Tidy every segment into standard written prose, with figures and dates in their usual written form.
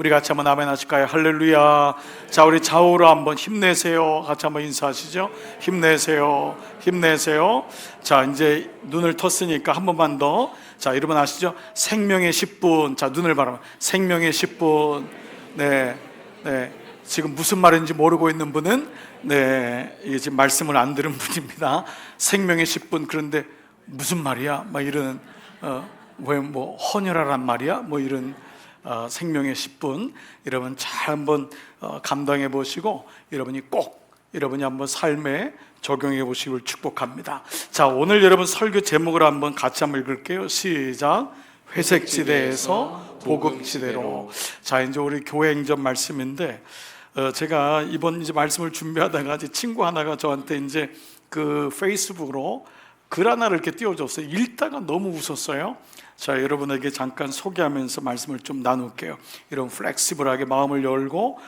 우리 같이 한번 아멘 하실까요? 할렐루야. 자, 우리 좌우로 한번 힘내세요. 같이 한번 인사하시죠. 힘내세요. 힘내세요. 자, 이제 눈을 텄으니까 한 번만 더. 자, 여러분 아시죠? 생명의 10분. 자, 눈을 바라봐. 생명의 10분. 네. 지금 무슨 말인지 모르고 있는 분은 이게 지금 말씀을 안 들은 분입니다. 생명의 10분. 그런데 무슨 말이야? 막 이런 왜 뭐 헌혈하란 말이야? 뭐 이런 생명의 10분 여러분 잘 한번 감당해 보시고 여러분이 한번 삶에 적용해 보시길 축복합니다. 자, 오늘 여러분 설교 제목을 한번 같이 한번 읽을게요. 시작. 회색지대에서 복음지대로. 자, 이제 우리 교회 행전 말씀인데 제가 이번 이제 말씀을 준비하다가 이제 친구 하나가 저한테 이제 그 페이스북으로 글 하나를 이렇게 띄워줬어요. 읽다가 너무 웃었어요. 자, 여러분에게 잠깐 소개하면서 말씀을 좀 나눌게요. 이런 플렉시블하게 마음을 열고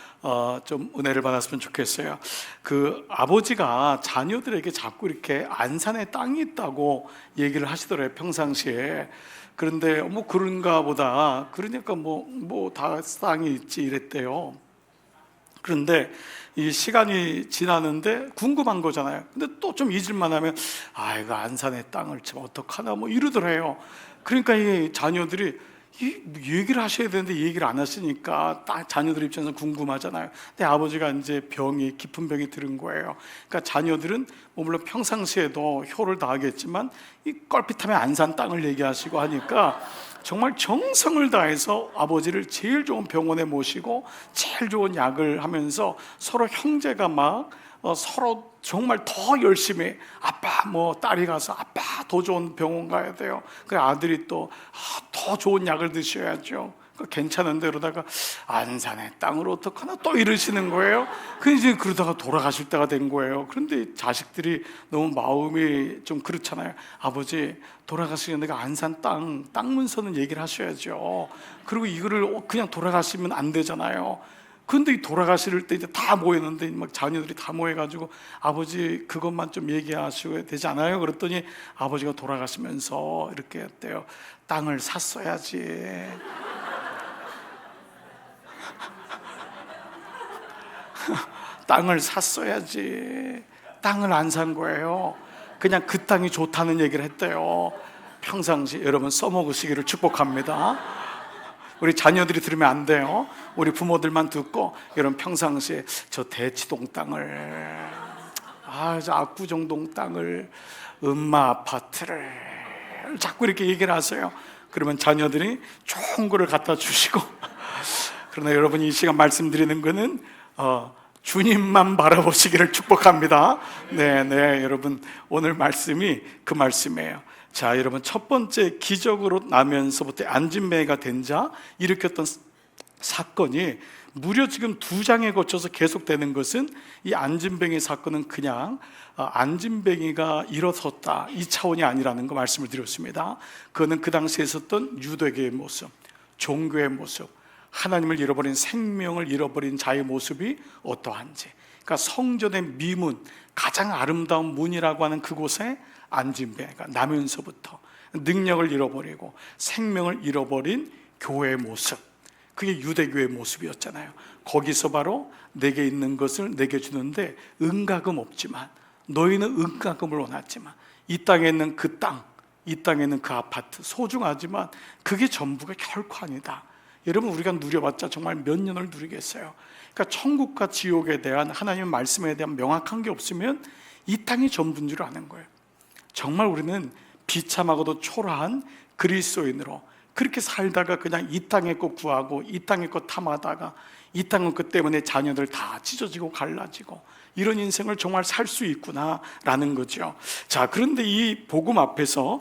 좀 은혜를 받았으면 좋겠어요. 그 아버지가 자녀들에게 자꾸 이렇게 안산에 땅이 있다고 얘기를 하시더래요, 평상시에. 그런데 뭐 그런가 보다. 그러니까 뭐 다 땅이 있지 이랬대요. 그런데 이 시간이 지나는데 궁금한 거잖아요. 근데 또 좀 잊을만 하면 이거 안산의 땅을 참 어떡하나 뭐 이러더래요. 그러니까 이 자녀들이 얘기를 하셔야 되는데 얘기를 안 하시니까 딱 자녀들 입장에서 궁금하잖아요. 근데 아버지가 이제 깊은 병이 들은 거예요. 그러니까 자녀들은 뭐 물론 평상시에도 효를 다하겠지만 이 껄핏하면 안산 땅을 얘기하시고 하니까 정말 정성을 다해서 아버지를 제일 좋은 병원에 모시고 제일 좋은 약을 하면서 서로 형제가 막 서로 정말 더 열심히 아빠 뭐 딸이 가서 아빠 더 좋은 병원 가야 돼요. 그 아들이 또 더 좋은 약을 드셔야죠. 괜찮은데 그러다가 안산의 땅을 어떡하나 또 이러시는 거예요. 이제 그러다가 돌아가실 때가 된 거예요. 그런데 자식들이 너무 마음이 좀 그렇잖아요. 아버지 돌아가시면 내가 안산 땅 문서는 얘기를 하셔야죠. 그리고 이거를 그냥 돌아가시면 안 되잖아요. 근데 돌아가실 때 이제 다 모였는데 막 자녀들이 다 모여가지고 아버지 그것만 좀 얘기하셔야 되지 않아요? 그랬더니 아버지가 돌아가시면서 이렇게 했대요. 땅을 샀어야지. 땅을 샀어야지. 땅을 안 산 거예요. 그냥 그 땅이 좋다는 얘기를 했대요. 평상시 여러분 써먹으시기를 축복합니다. 우리 자녀들이 들으면 안 돼요. 우리 부모들만 듣고 여러분 평상시에 저 대치동 땅을 저 압구정동 땅을 음마 아파트를 자꾸 이렇게 얘기를 하세요. 그러면 자녀들이 좋은 거를 갖다 주시고 그러나 여러분이 이 시간 말씀드리는 거는 주님만 바라보시기를 축복합니다. 네, 여러분 오늘 말씀이 그 말씀이에요. 자, 여러분 첫 번째 기적으로 나면서부터 안진뱅이가 된 자 일으켰던 사건이 무려 지금 2장에 거쳐서 계속되는 것은 이 안진뱅이 사건은 그냥 안진뱅이가 일어섰다 이 차원이 아니라는 거 말씀을 드렸습니다. 그거는 그 당시에 있었던 유대교의 모습, 종교의 모습, 하나님을 잃어버린 생명을 잃어버린 자의 모습이 어떠한지, 그러니까 성전의 미문, 가장 아름다운 문이라고 하는 그곳에 안진뱅이가 나면서부터 능력을 잃어버리고 생명을 잃어버린 교회의 모습, 그게 유대교의 모습이었잖아요. 거기서 바로 내게 있는 것을 내게 주는데 은가금 없지만 너희는 은가금을 원하지만 이 땅에 있는 그 땅, 이 땅에 있는 그 아파트 소중하지만 그게 전부가 결코 아니다. 여러분 우리가 누려봤자 정말 몇 년을 누리겠어요. 그러니까 천국과 지옥에 대한 하나님의 말씀에 대한 명확한 게 없으면 이 땅이 전부인 줄 아는 거예요. 정말 우리는 비참하고도 초라한 그리스도인으로 그렇게 살다가 그냥 이 땅의 것 구하고 이 땅의 것 탐하다가 이 땅의 것 때문에 자녀들 다 찢어지고 갈라지고 이런 인생을 정말 살 수 있구나라는 거죠. 자, 그런데 이 복음 앞에서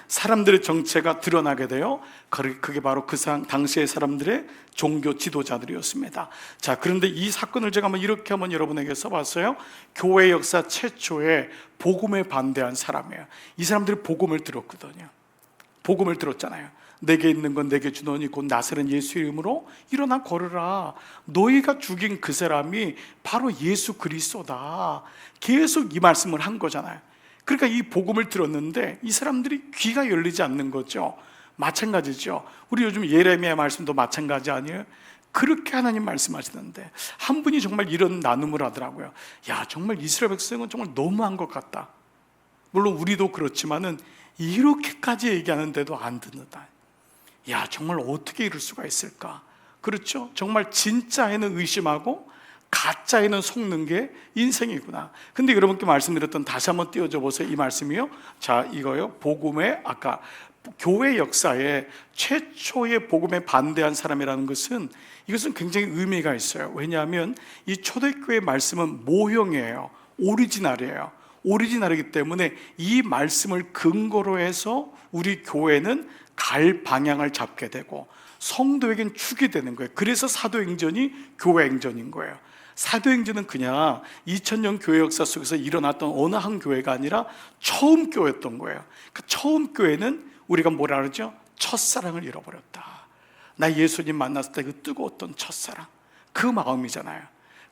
사람들의 정체가 드러나게 돼요. 그게 바로 그 당시의 사람들의 종교 지도자들이었습니다. 자, 그런데 이 사건을 제가 이렇게 한번 여러분에게 써봤어요. 교회 역사 최초의 복음에 반대한 사람이에요. 이 사람들이 복음을 들었거든요. 복음을 들었잖아요. 내게 있는 건 내게 주노니 곧 나사렛 예수 이름으로 일어나 걸으라. 너희가 죽인 그 사람이 바로 예수 그리스도다. 계속 이 말씀을 한 거잖아요. 그러니까 이 복음을 들었는데 이 사람들이 귀가 열리지 않는 거죠. 마찬가지죠. 우리 요즘 예레미야 말씀도 마찬가지 아니에요? 그렇게 하나님 말씀하시는데 한 분이 정말 이런 나눔을 하더라고요. 야, 정말 이스라엘 백성은 정말 너무한 것 같다. 물론 우리도 그렇지만은 이렇게까지 얘기하는데도 안 듣는다. 야, 정말 어떻게 이럴 수가 있을까? 그렇죠? 정말 진짜에는 의심하고 가짜에는 속는 게 인생이구나. 근데 여러분께 말씀드렸던, 다시 한번 띄워줘 보세요. 이 말씀이요. 자, 이거요. 복음의, 아까 교회 역사에 최초의 복음에 반대한 사람이라는 것은, 이것은 굉장히 의미가 있어요. 왜냐하면 이 초대교회 말씀은 모형이에요. 오리지널이에요. 오리지널이기 때문에 이 말씀을 근거로 해서 우리 교회는 갈 방향을 잡게 되고 성도에겐 축이 되는 거예요. 그래서 사도행전이 교회행전인 거예요. 사도행전은 그냥 2000년 교회 역사 속에서 일어났던 어느 한 교회가 아니라 처음 교회였던 거예요. 그 처음 교회는 우리가 뭐라 그러죠? 첫사랑을 잃어버렸다. 나 예수님 만났을 때 그 뜨거웠던 첫사랑, 그 마음이잖아요.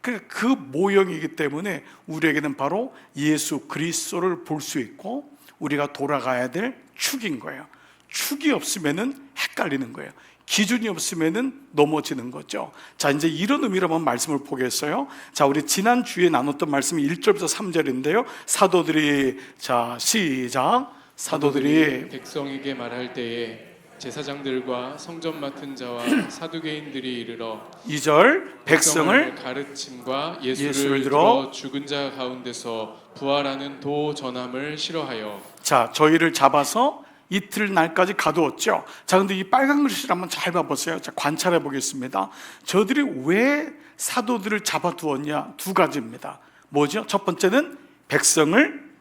그 모형이기 때문에 우리에게는 바로 예수 그리스도를 볼 수 있고 우리가 돌아가야 될 축인 거예요. 축이 없으면은 헷갈리는 거예요. 기준이 없으면은 넘어지는 거죠. 자, 이제 이런 의미로 한번 말씀을 보겠어요. 자, 우리 지난주에 나눴던 말씀이 1절부터 3절인데요. 사도들이, 자, 시작. 사도들이 백성에게 말할 때에 제사장들과 성전 맡은 자와 사두개인들이 이르러 2절, 백성을 가르침과 예수를 예수를 들어 들어 죽은 자 가운데서 부활하는 도 전함을 싫어하여. 자, 저희를 잡아서 이틀날까지 가두었죠. 자, 근데 이 빨간 글씨를 한번 잘 봐보세요. 자, 관찰해 보겠습니다. 저들이 왜 사도들을 잡아두었냐? 두 가지입니다. 뭐죠? 첫 번째는 백성을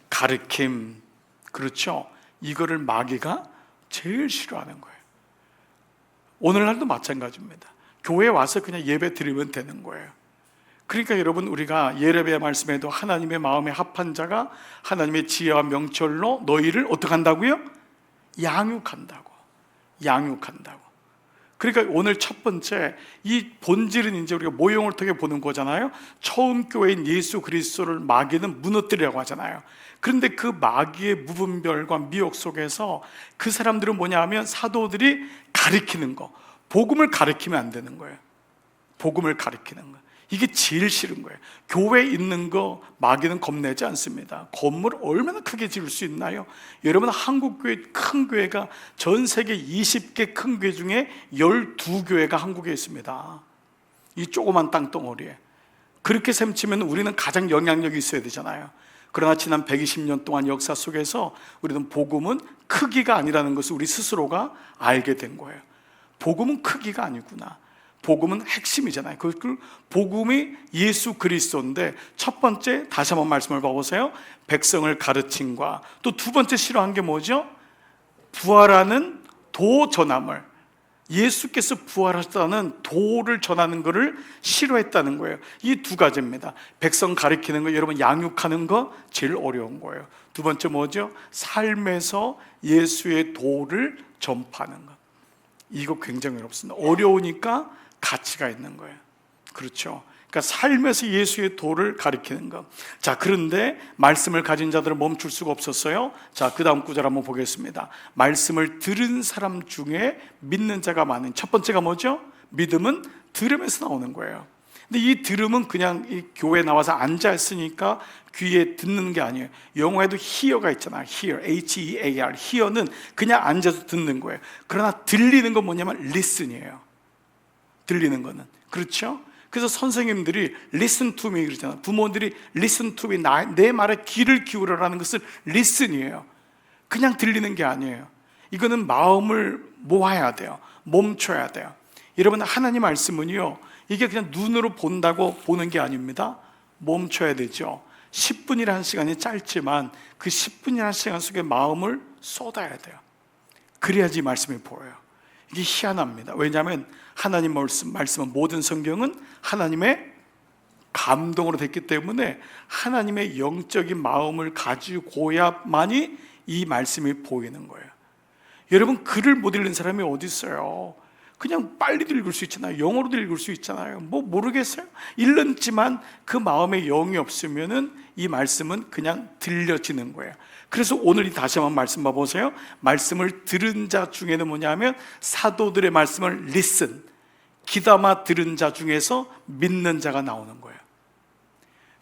가르킴. 그렇죠? 이거를 마귀가 제일 싫어하는 거예요. 오늘날도 마찬가지입니다. 교회에 와서 그냥 예배 드리면 되는 거예요. 그러니까 여러분, 우리가 예레미야 말씀에도 하나님의 마음에 합한 자가 하나님의 지혜와 명철로 너희를 어떻게 한다고요? 양육한다고. 그러니까 오늘 첫 번째, 이 본질은 이제 우리가 모형을 통해 보는 거잖아요. 처음 교회인 예수 그리스도를 마귀는 무너뜨리려고 하잖아요. 그런데 그 마귀의 무분별과 미혹 속에서 그 사람들은 뭐냐 하면 사도들이 가리키는 거, 복음을 가리키면 안 되는 거예요. 복음을 가리키는 거, 이게 제일 싫은 거예요. 교회에 있는 거 마귀는 겁내지 않습니다. 건물 얼마나 크게 지을 수 있나요? 여러분, 한국교회 큰 교회가 전 세계 20개 큰 교회 중에 12교회가 한국에 있습니다. 이 조그만 땅덩어리에. 그렇게 셈치면 우리는 가장 영향력이 있어야 되잖아요. 그러나 지난 120년 동안 역사 속에서 우리는 복음은 크기가 아니라는 것을 우리 스스로가 알게 된 거예요. 복음은 크기가 아니구나. 복음은 핵심이잖아요. 그 복음이 예수 그리스도인데, 첫 번째, 다시 한번 말씀을 봐보세요. 백성을 가르침과, 또 두 번째 싫어한 게 뭐죠? 부활하는 도 전함을, 예수께서 부활하셨다는 도를 전하는 것을 싫어했다는 거예요. 이 두 가지입니다. 백성 가르치는 거, 여러분 양육하는 거 제일 어려운 거예요. 두 번째 뭐죠? 삶에서 예수의 도를 전파하는 것. 이거 굉장히 어렵습니다. 어려우니까 가치가 있는 거예요. 그렇죠? 그러니까 삶에서 예수의 도를 가리키는 것. 자, 그런데 말씀을 가진 자들은 멈출 수가 없었어요. 자, 그 다음 구절 한번 보겠습니다. 말씀을 들은 사람 중에 믿는 자가 많은. 첫 번째가 뭐죠? 믿음은 들음에서 나오는 거예요. 근데 이 들음은 그냥 이 교회에 나와서 앉아있으니까 귀에 듣는 게 아니에요. 영어에도 hear가 있잖아요. hear, H-E-A-R. hear는 그냥 앉아서 듣는 거예요. 그러나 들리는 건 뭐냐면 listen이에요. 들리는 거는. 그렇죠? 그래서 선생님들이 listen to me 그러잖아요. 부모들이 listen to me, 내 말에 귀를 기울여라는 것을 listen이에요. 그냥 들리는 게 아니에요. 이거는 마음을 모아야 돼요. 멈춰야 돼요. 여러분, 하나님 말씀은요, 이게 그냥 눈으로 본다고 보는 게 아닙니다. 멈춰야 되죠. 10분이라는 시간이 짧지만 그 10분이라는 시간 속에 마음을 쏟아야 돼요. 그래야지 말씀이 보여요. 이게 희한합니다. 왜냐하면 하나님 말씀은, 모든 성경은 하나님의 감동으로 됐기 때문에 하나님의 영적인 마음을 가지고야만이 이 말씀이 보이는 거예요. 여러분, 글을 못 읽는 사람이 어디 있어요? 그냥 빨리도 읽을 수 있잖아요. 영어로도 읽을 수 있잖아요. 뭐 모르겠어요? 읽는지만 그 마음에 영이 없으면은 이 말씀은 그냥 들려지는 거예요. 그래서 오늘 다시 한번 말씀 봐보세요. 말씀을 들은 자 중에는 뭐냐면 사도들의 말씀을 listen, 귀담아 들은 자 중에서 믿는 자가 나오는 거예요.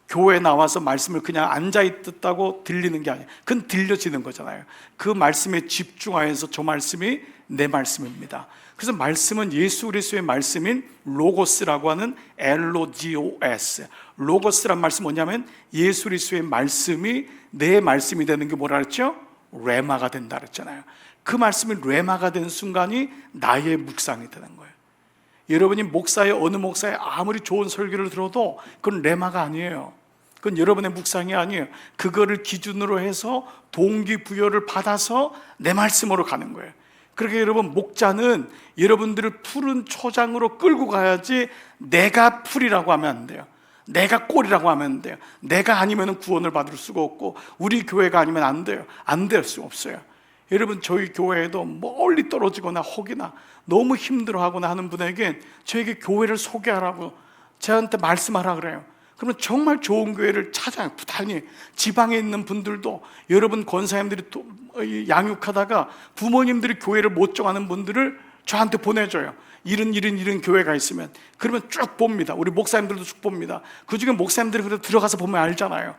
교회에 나와서 말씀을 그냥 앉아있다고 들리는 게 아니에요. 그건 들려지는 거잖아요. 그 말씀에 집중하여서 저 말씀이 내 말씀입니다. 그래서 말씀은 예수 그리스도의 말씀인 로고스라고 하는 LOGOS, 로고스란 말씀 뭐냐면 예수 그리스도의 말씀이 내 말씀이 되는 게 뭐라 그랬죠? 레마가 된다 그랬잖아요. 그 말씀이 레마가 되는 순간이 나의 묵상이 되는 거예요. 여러분이 어느 목사의 아무리 좋은 설교를 들어도 그건 레마가 아니에요. 그건 여러분의 묵상이 아니에요. 그거를 기준으로 해서 동기부여를 받아서 내 말씀으로 가는 거예요. 그렇게 여러분, 목자는 여러분들을 푸른 초장으로 끌고 가야지 내가 풀이라고 하면 안 돼요. 내가 꼴이라고 하면 안 돼요. 내가 아니면 구원을 받을 수가 없고 우리 교회가 아니면 안 돼요. 안 될 수 없어요. 여러분, 저희 교회에도 멀리 떨어지거나 혹이나 너무 힘들어하거나 하는 분에게 저에게 교회를 소개하라고 저한테 말씀하라 그래요. 그러면 정말 좋은 교회를 찾아요. 부단히 지방에 있는 분들도 여러분 권사님들이 양육하다가 부모님들이 교회를 못 정하는 분들을 저한테 보내줘요. 이런 교회가 있으면. 그러면 쭉 봅니다. 우리 목사님들도 쭉 봅니다. 그중에 목사님들이 그래도 들어가서 보면 알잖아요.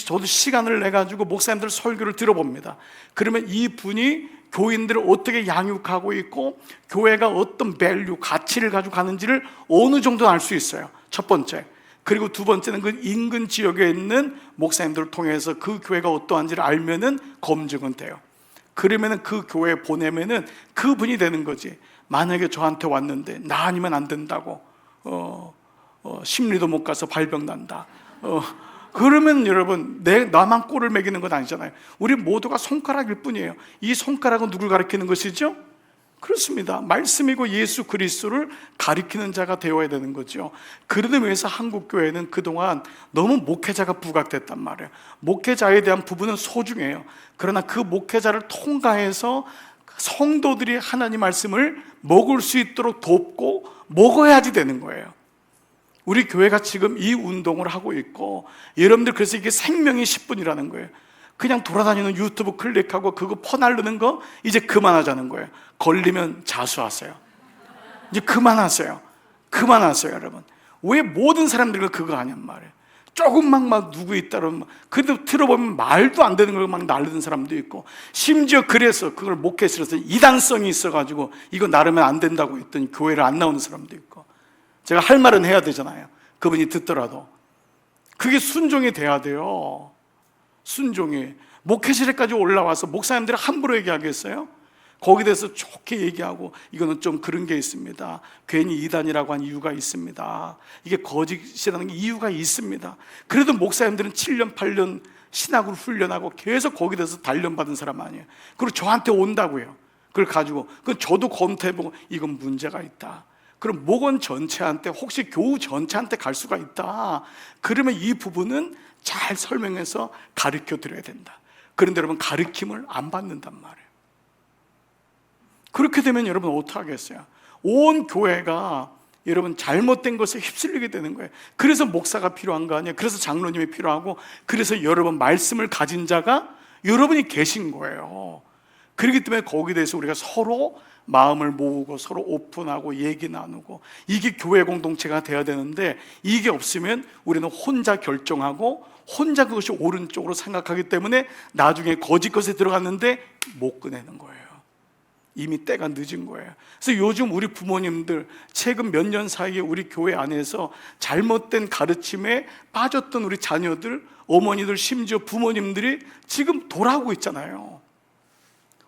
저도 시간을 내가지고 목사님들 설교를 들어봅니다. 그러면 이 분이 교인들을 어떻게 양육하고 있고 교회가 어떤 밸류, 가치를 가지고 가는지를 어느 정도 알 수 있어요. 첫 번째. 그리고 두 번째는 그 인근 지역에 있는 목사님들을 통해서 그 교회가 어떠한지를 알면은 검증은 돼요. 그러면은 그 교회에 보내면은 그분이 되는 거지. 만약에 저한테 왔는데 나 아니면 안 된다고 심리도 못 가서 발병 난다. 그러면 여러분 나만 꼴을 매기는 건 아니잖아요. 우리 모두가 손가락일 뿐이에요. 이 손가락은 누굴 가리키는 것이죠? 그렇습니다. 말씀이고 예수 그리스도를 가리키는 자가 되어야 되는 거죠. 그런 의미에서 한국교회는 그동안 너무 목회자가 부각됐단 말이에요. 목회자에 대한 부분은 소중해요. 그러나 그 목회자를 통과해서 성도들이 하나님 말씀을 먹을 수 있도록 돕고 먹어야지 되는 거예요. 우리 교회가 지금 이 운동을 하고 있고 여러분들 그래서 이게 생명이 10분이라는 거예요. 그냥 돌아다니는 유튜브 클릭하고 그거 퍼나르는 거 이제 그만하자는 거예요. 걸리면 자수하세요. 이제 그만하세요. 여러분. 왜 모든 사람들이 그거 아냔 말이에요. 조금만 막 누구 있다면 그래도 들어보면 말도 안 되는 걸 막 날리는 사람도 있고 심지어 그래서 그걸 목회실에서 이단성이 있어가지고 이거 나르면 안 된다고 했더니 교회를 안 나오는 사람도 있고 제가 할 말은 해야 되잖아요. 그분이 듣더라도 그게 순종이 돼야 돼요. 순종이. 목회실에까지 올라와서 목사님들이 함부로 얘기하겠어요? 거기에 대해서 좋게 얘기하고 이거는 좀 그런 게 있습니다. 괜히 이단이라고 한 이유가 있습니다. 이게 거짓이라는 게 이유가 있습니다. 그래도 목사님들은 7년 8년 신학을 훈련하고 계속 거기에 대해서 단련받은 사람 아니에요. 그리고 저한테 온다고요. 그걸 가지고 그건 저도 검토해보고 이건 문제가 있다. 그럼 목원 전체한테 혹시 교우 전체한테 갈 수가 있다. 그러면 이 부분은 잘 설명해서 가르쳐 드려야 된다. 그런데 여러분 가르침을 안 받는단 말이에요. 그렇게 되면 여러분 어떡하겠어요? 온 교회가 여러분 잘못된 것에 휩쓸리게 되는 거예요. 그래서 목사가 필요한 거 아니에요. 그래서 장로님이 필요하고 그래서 여러분 말씀을 가진 자가 여러분이 계신 거예요. 그렇기 때문에 거기에 대해서 우리가 서로 마음을 모으고 서로 오픈하고 얘기 나누고 이게 교회 공동체가 돼야 되는데 이게 없으면 우리는 혼자 결정하고 혼자 그것이 옳은 쪽으로 생각하기 때문에 나중에 거짓 것에 들어갔는데 못 꺼내는 거예요. 이미 때가 늦은 거예요. 그래서 요즘 우리 부모님들 최근 몇 년 사이에 우리 교회 안에서 잘못된 가르침에 빠졌던 우리 자녀들, 어머니들 심지어 부모님들이 지금 돌아오고 있잖아요.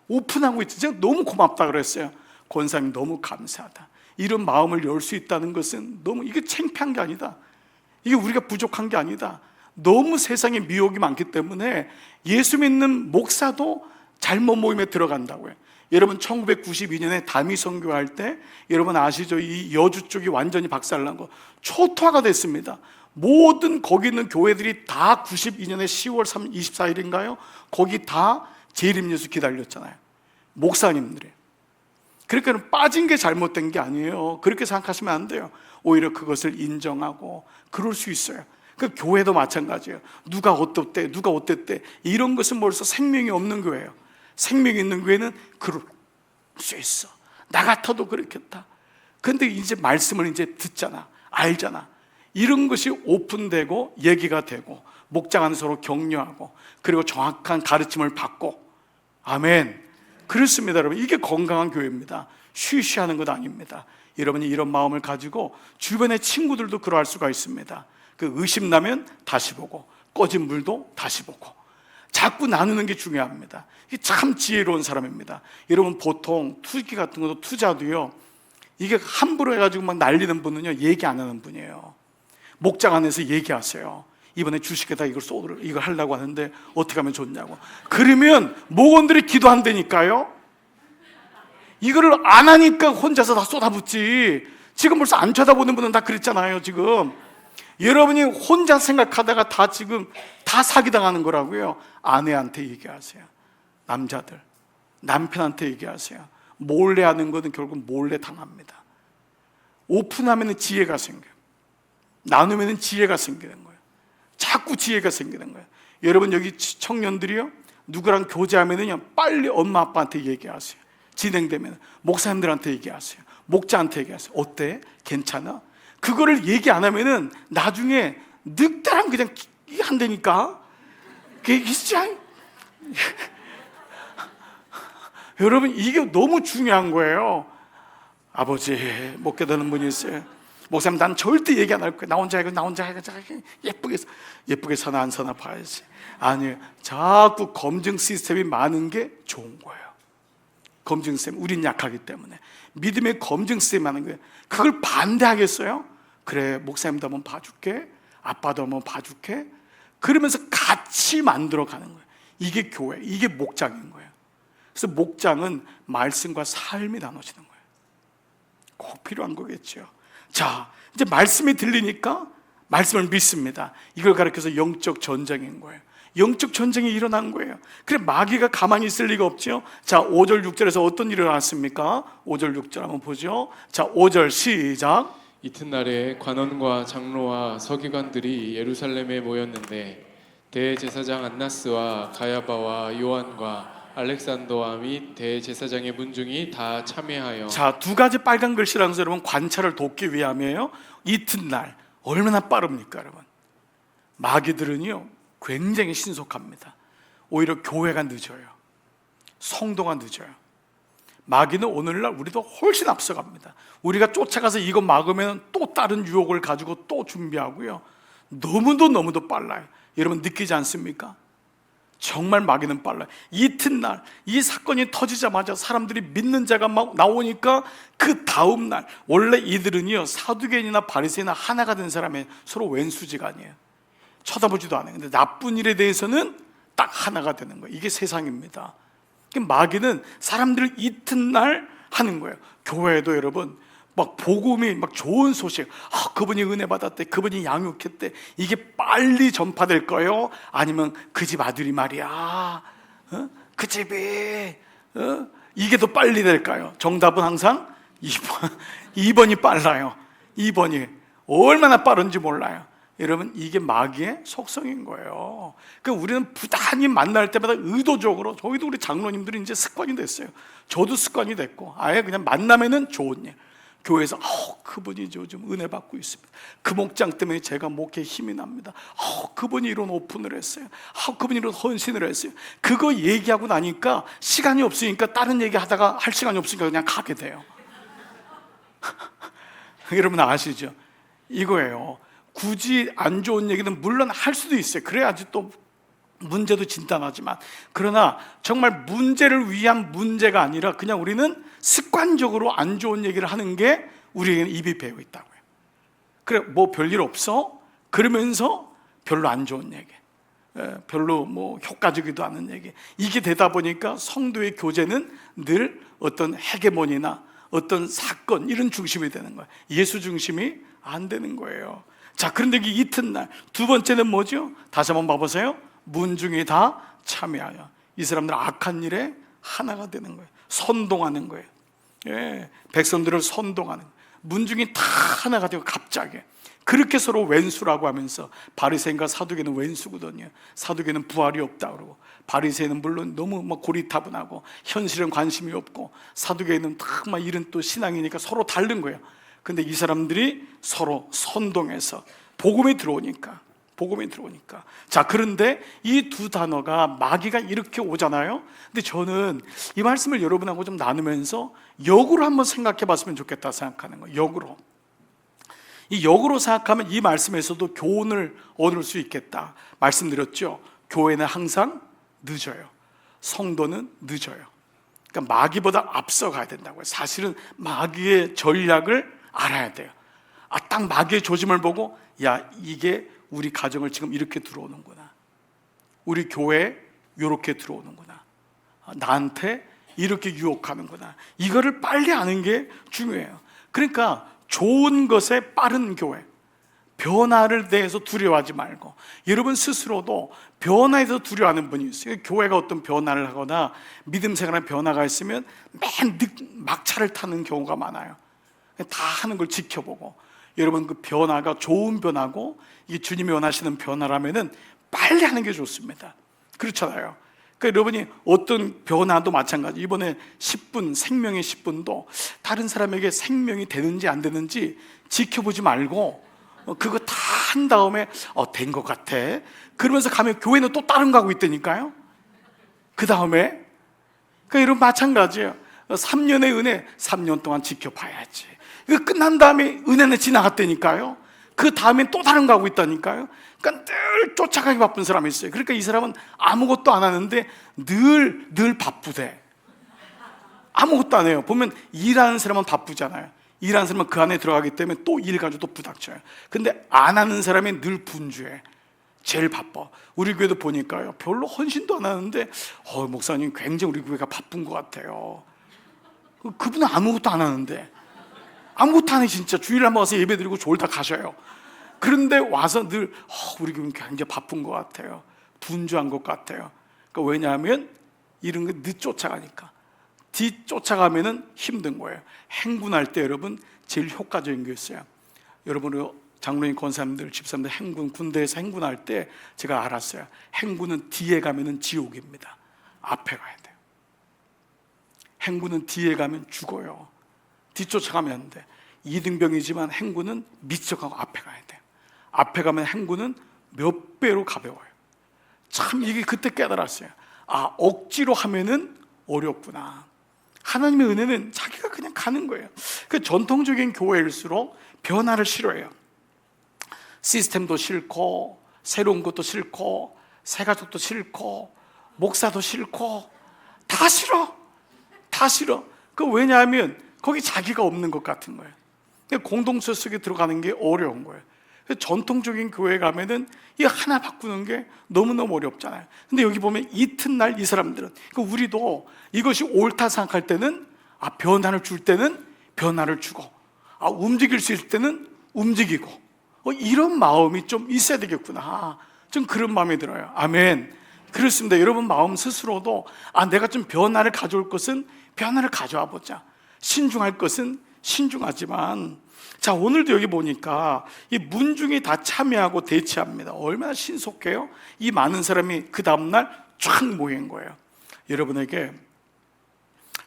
오픈하고 있죠. 제가 너무 고맙다 그랬어요. 권사님 너무 감사하다. 이런 마음을 열 수 있다는 것은 너무 이게 창피한 게 아니다. 이게 우리가 부족한 게 아니다. 너무 세상에 미혹이 많기 때문에 예수 믿는 목사도 잘못 모임에 들어간다고요. 여러분 1992년에 담이 선교할 때 여러분 아시죠? 이 여주 쪽이 완전히 박살난 거 초토화가 됐습니다. 모든 거기 있는 교회들이 다 92년에 10월 24일인가요? 거기 다 재림예수 기다렸잖아요. 목사님들이. 그러니까 빠진 게 잘못된 게 아니에요. 그렇게 생각하시면 안 돼요. 오히려 그것을 인정하고 그럴 수 있어요. 그 교회도 마찬가지예요. 누가 어땠대 이런 것은 벌써 생명이 없는 교회예요. 생명이 있는 교회는 그럴 수 있어. 나 같아도 그렇겠다. 근데 이제 말씀을 이제 듣잖아, 알잖아. 이런 것이 오픈되고 얘기가 되고 목장 안에 서로 격려하고 그리고 정확한 가르침을 받고, 아멘. 그렇습니다, 여러분. 이게 건강한 교회입니다. 쉬쉬하는 것 아닙니다. 여러분이 이런 마음을 가지고 주변의 친구들도 그러할 수가 있습니다. 그 의심나면 다시 보고 꺼진 물도 다시 보고 자꾸 나누는 게 중요합니다. 이게 참 지혜로운 사람입니다. 여러분, 보통 투기 같은 것도 투자도요, 이게 함부로 해가지고 막 날리는 분은요, 얘기 안 하는 분이에요. 목장 안에서 얘기하세요. 이번에 주식에다 이걸 하려고 하는데 어떻게 하면 좋냐고. 그러면 목원들이 기도한다니까요. 이거를 안 하니까 혼자서 다 쏟아붓지. 지금 벌써 안 쳐다보는 분은 다 그랬잖아요. 지금 여러분이 혼자 생각하다가 다 지금 다 사기당하는 거라고요. 아내한테 얘기하세요. 남자들 남편한테 얘기하세요. 몰래 하는 거는 결국 몰래 당합니다. 오픈하면 지혜가 생겨요. 나누면 지혜가 생기는 거예요. 자꾸 지혜가 생기는 거예요. 여러분, 여기 청년들이요, 누구랑 교제하면은요, 빨리 엄마 아빠한테 얘기하세요. 진행되면 목사님들한테 얘기하세요. 목자한테 얘기하세요. 어때? 괜찮아? 그거를 얘기 안 하면은 나중에 늑대랑 그냥 한다니까. 그게 진짜 여러분, 이게 너무 중요한 거예요. 아버지, 못 깨닫는 분이 있어요. 목사님, 난 절대 얘기 안 할 거야. 나 혼자 예쁘게 사나 안 사나 봐야지. 아니에요. 자꾸 검증 시스템이 많은 게 좋은 거예요. 검증 시스템, 우린 약하기 때문에 믿음의 검증 시스템이 많은 거예요. 그걸 반대하겠어요? 그래, 목사님도 한번 봐줄게, 아빠도 한번 봐줄게. 그러면서 같이 만들어가는 거예요. 이게 교회, 이게 목장인 거예요. 그래서 목장은 말씀과 삶이 나눠지는 거예요. 꼭 필요한 거겠죠. 자, 이제 말씀이 들리니까 말씀을 믿습니다. 이걸 가리켜서 영적 전쟁인 거예요. 영적 전쟁이 일어난 거예요. 그래, 마귀가 가만히 있을 리가 없죠. 자, 5절 6절에서 어떤 일이 일어났습니까? 5절 6절 한번 보죠. 자, 5절 시작. 이튿날에 관원과 장로와 서기관들이 예루살렘에 모였는데 대제사장 안나스와 가야바와 요한과 알렉산더와 및 대제사장의 문중이 다 참여하여. 자, 두 가지 빨간 글씨라는 것은 여러분 관찰을 돕기 위함이에요. 이튿날, 얼마나 빠릅니까 여러분? 마귀들은요 굉장히 신속합니다. 오히려 교회가 늦어요. 성도가 늦어요. 마귀는 오늘날 우리도 훨씬 앞서갑니다. 우리가 쫓아가서 이거 막으면 또 다른 유혹을 가지고 또 준비하고요, 너무도 빨라요. 여러분 느끼지 않습니까? 정말 마귀는 빨라요. 이튿날 이 사건이 터지자마자 사람들이 믿는 자가 막 나오니까 그 다음 날, 원래 이들은요 사두개인이나 바리새인이나 하나가 된 사람이 서로 왼수지간이에요. 쳐다보지도 않아요. 근데 나쁜 일에 대해서는 딱 하나가 되는 거예요. 이게 세상입니다. 마귀는 사람들을 이튿날 하는 거예요. 교회에도 여러분 막 복음이 막 좋은 소식, 그분이 은혜 받았대, 그분이 양육했대, 이게 빨리 전파될 거예요? 아니면 그 집 아들이 말이야, 그 집이 이게 더 빨리 될까요? 정답은 항상 2번이 빨라요. 2번이 얼마나 빠른지 몰라요. 여러분, 이게 마귀의 속성인 거예요. 그러니까 우리는 부단히 만날 때마다 의도적으로, 저희도 우리 장로님들이 이제 습관이 됐어요. 저도 습관이 됐고, 아예 그냥 만나면은 좋은 일. 교회에서 그분이 요즘 은혜 받고 있습니다. 그 목장 때문에 제가 목회에 힘이 납니다. 그분이 이런 오픈을 했어요. 그분이 이런 헌신을 했어요. 그거 얘기하고 나니까 시간이 없으니까 다른 얘기 하다가 할 시간이 없으니까 그냥 가게 돼요. 여러분 아시죠? 이거예요. 굳이 안 좋은 얘기는 물론 할 수도 있어요. 그래야지 또 문제도 진단하지만, 그러나 정말 문제를 위한 문제가 아니라 그냥 우리는 습관적으로 안 좋은 얘기를 하는 게 우리에게는 입이 배어 있다고요. 그래, 뭐 별일 없어? 그러면서 별로 안 좋은 얘기, 별로 뭐 효과적이도 않은 얘기, 이게 되다 보니까 성도의 교제는 늘 어떤 헤게모니나 어떤 사건 이런 중심이 되는 거예요. 예수 중심이 안 되는 거예요. 자, 그런데 이 이튿날 두 번째는 뭐죠? 다시 한번 봐보세요. 문중이 다 참여하여. 이 사람들 악한 일에 하나가 되는 거예요. 선동하는 거예요. 백성들을 선동하는 거예요. 문중이 다 하나가 되고 갑자기 그렇게 서로 왼수라고 하면서, 바리새인과 사두개는 왼수거든요. 사두개는 부활이 없다 그러고, 바리새인은 물론 너무 막 고리타분하고 현실은 관심이 없고, 사두개는 딱 막 이런 또 신앙이니까 서로 다른 거예요. 근데 이 사람들이 서로 선동해서 복음이 들어오니까. 자, 그런데 이 두 단어가 마귀가 이렇게 오잖아요. 근데 저는 이 말씀을 여러분하고 좀 나누면서 역으로 한번 생각해 봤으면 좋겠다 생각하는 거예요. 역으로. 이 역으로 생각하면 이 말씀에서도 교훈을 얻을 수 있겠다 말씀드렸죠. 교회는 항상 늦어요. 성도는 늦어요. 그러니까 마귀보다 앞서가야 된다고요. 사실은 마귀의 전략을 알아야 돼요. 딱 마귀의 조짐을 보고, 야, 이게 우리 가정을 지금 이렇게 들어오는구나, 우리 교회에 이렇게 들어오는구나, 나한테 이렇게 유혹하는구나, 이거를 빨리 아는 게 중요해요. 그러니까 좋은 것에 빠른 교회, 변화를 대해서 두려워하지 말고, 여러분 스스로도 변화에 대해서 두려워하는 분이 있어요. 교회가 어떤 변화를 하거나 믿음 생활에 변화가 있으면 맨 막차를 타는 경우가 많아요. 다 하는 걸 지켜보고, 여러분 그 변화가 좋은 변화고 이게 주님이 원하시는 변화라면은 빨리 하는 게 좋습니다. 그렇잖아요. 그러니까 여러분이 어떤 변화도 마찬가지. 이번에 10분, 생명의 10분도 다른 사람에게 생명이 되는지 안 되는지 지켜보지 말고 그거 다 한 다음에 된 것 같아 그러면서 가면 교회는 또 다른 거 하고 있다니까요. 그 다음에, 그러니까 여러분 마찬가지예요. 3년의 은혜 3년 동안 지켜봐야지. 이거 끝난 다음에 은혜는 지나갔다니까요. 그 다음엔 또 다른 거 하고 있다니까요. 그러니까 늘 쫓아가기 바쁜 사람이 있어요. 그러니까 이 사람은 아무것도 안 하는데 늘 바쁘대. 아무것도 안 해요. 보면 일하는 사람은 바쁘잖아요. 일하는 사람은 그 안에 들어가기 때문에 또 일 가지고 또 부닥쳐요. 근데 안 하는 사람이 늘 분주해. 제일 바빠. 우리 교회도 보니까요, 별로 헌신도 안 하는데 목사님 굉장히 우리 교회가 바쁜 것 같아요. 그분은 아무것도 안 하는데, 아무것도 안 해. 진짜 주일에 한번 와서 예배 드리고 졸다 가셔요. 그런데 와서 늘 우리 교회는 굉장히 바쁜 것 같아요, 분주한 것 같아요. 그러니까 왜냐하면 이런 거 늦 쫓아가니까. 뒤 쫓아가면은 힘든 거예요. 행군할 때 여러분 제일 효과적인 게 있어요. 여러분 장로님, 권사님들, 집사님들 행군, 군대에서 행군할 때 제가 알았어요. 행군은 뒤에 가면은 지옥입니다. 앞에 가야 돼요. 행군은 뒤에 가면 죽어요. 뒤쫓아가면 안 돼. 이등병이지만 행군은 미쳐가고 앞에 가야 돼요. 앞에 가면 행군은 몇 배로 가벼워요. 참 이게 그때 깨달았어요. 억지로 하면은 어렵구나. 하나님의 은혜는 자기가 그냥 가는 거예요. 그 전통적인 교회일수록 변화를 싫어해요. 시스템도 싫고, 새로운 것도 싫고, 새 가족도 싫고, 목사도 싫고, 다 싫어. 그 왜냐하면 거기 자기가 없는 것 같은 거예요. 공동체 속에 들어가는 게 어려운 거예요. 전통적인 교회 가면은 이 하나 바꾸는 게 너무너무 어렵잖아요. 근데 여기 보면 이튿날 이 사람들은, 우리도 이것이 옳다 생각할 때는 변화를 줄 때는 변화를 주고, 움직일 수 있을 때는 움직이고, 이런 마음이 좀 있어야 되겠구나. 좀 그런 마음이 들어요. 아멘. 그렇습니다. 여러분 마음 스스로도 내가 좀 변화를 가져올 것은 변화를 가져와 보자. 신중할 것은 신중하지만, 자, 오늘도 여기 보니까 이 문중이 다 참여하고 대치합니다. 얼마나 신속해요? 이 많은 사람이 그 다음날 쫙 모인 거예요. 여러분에게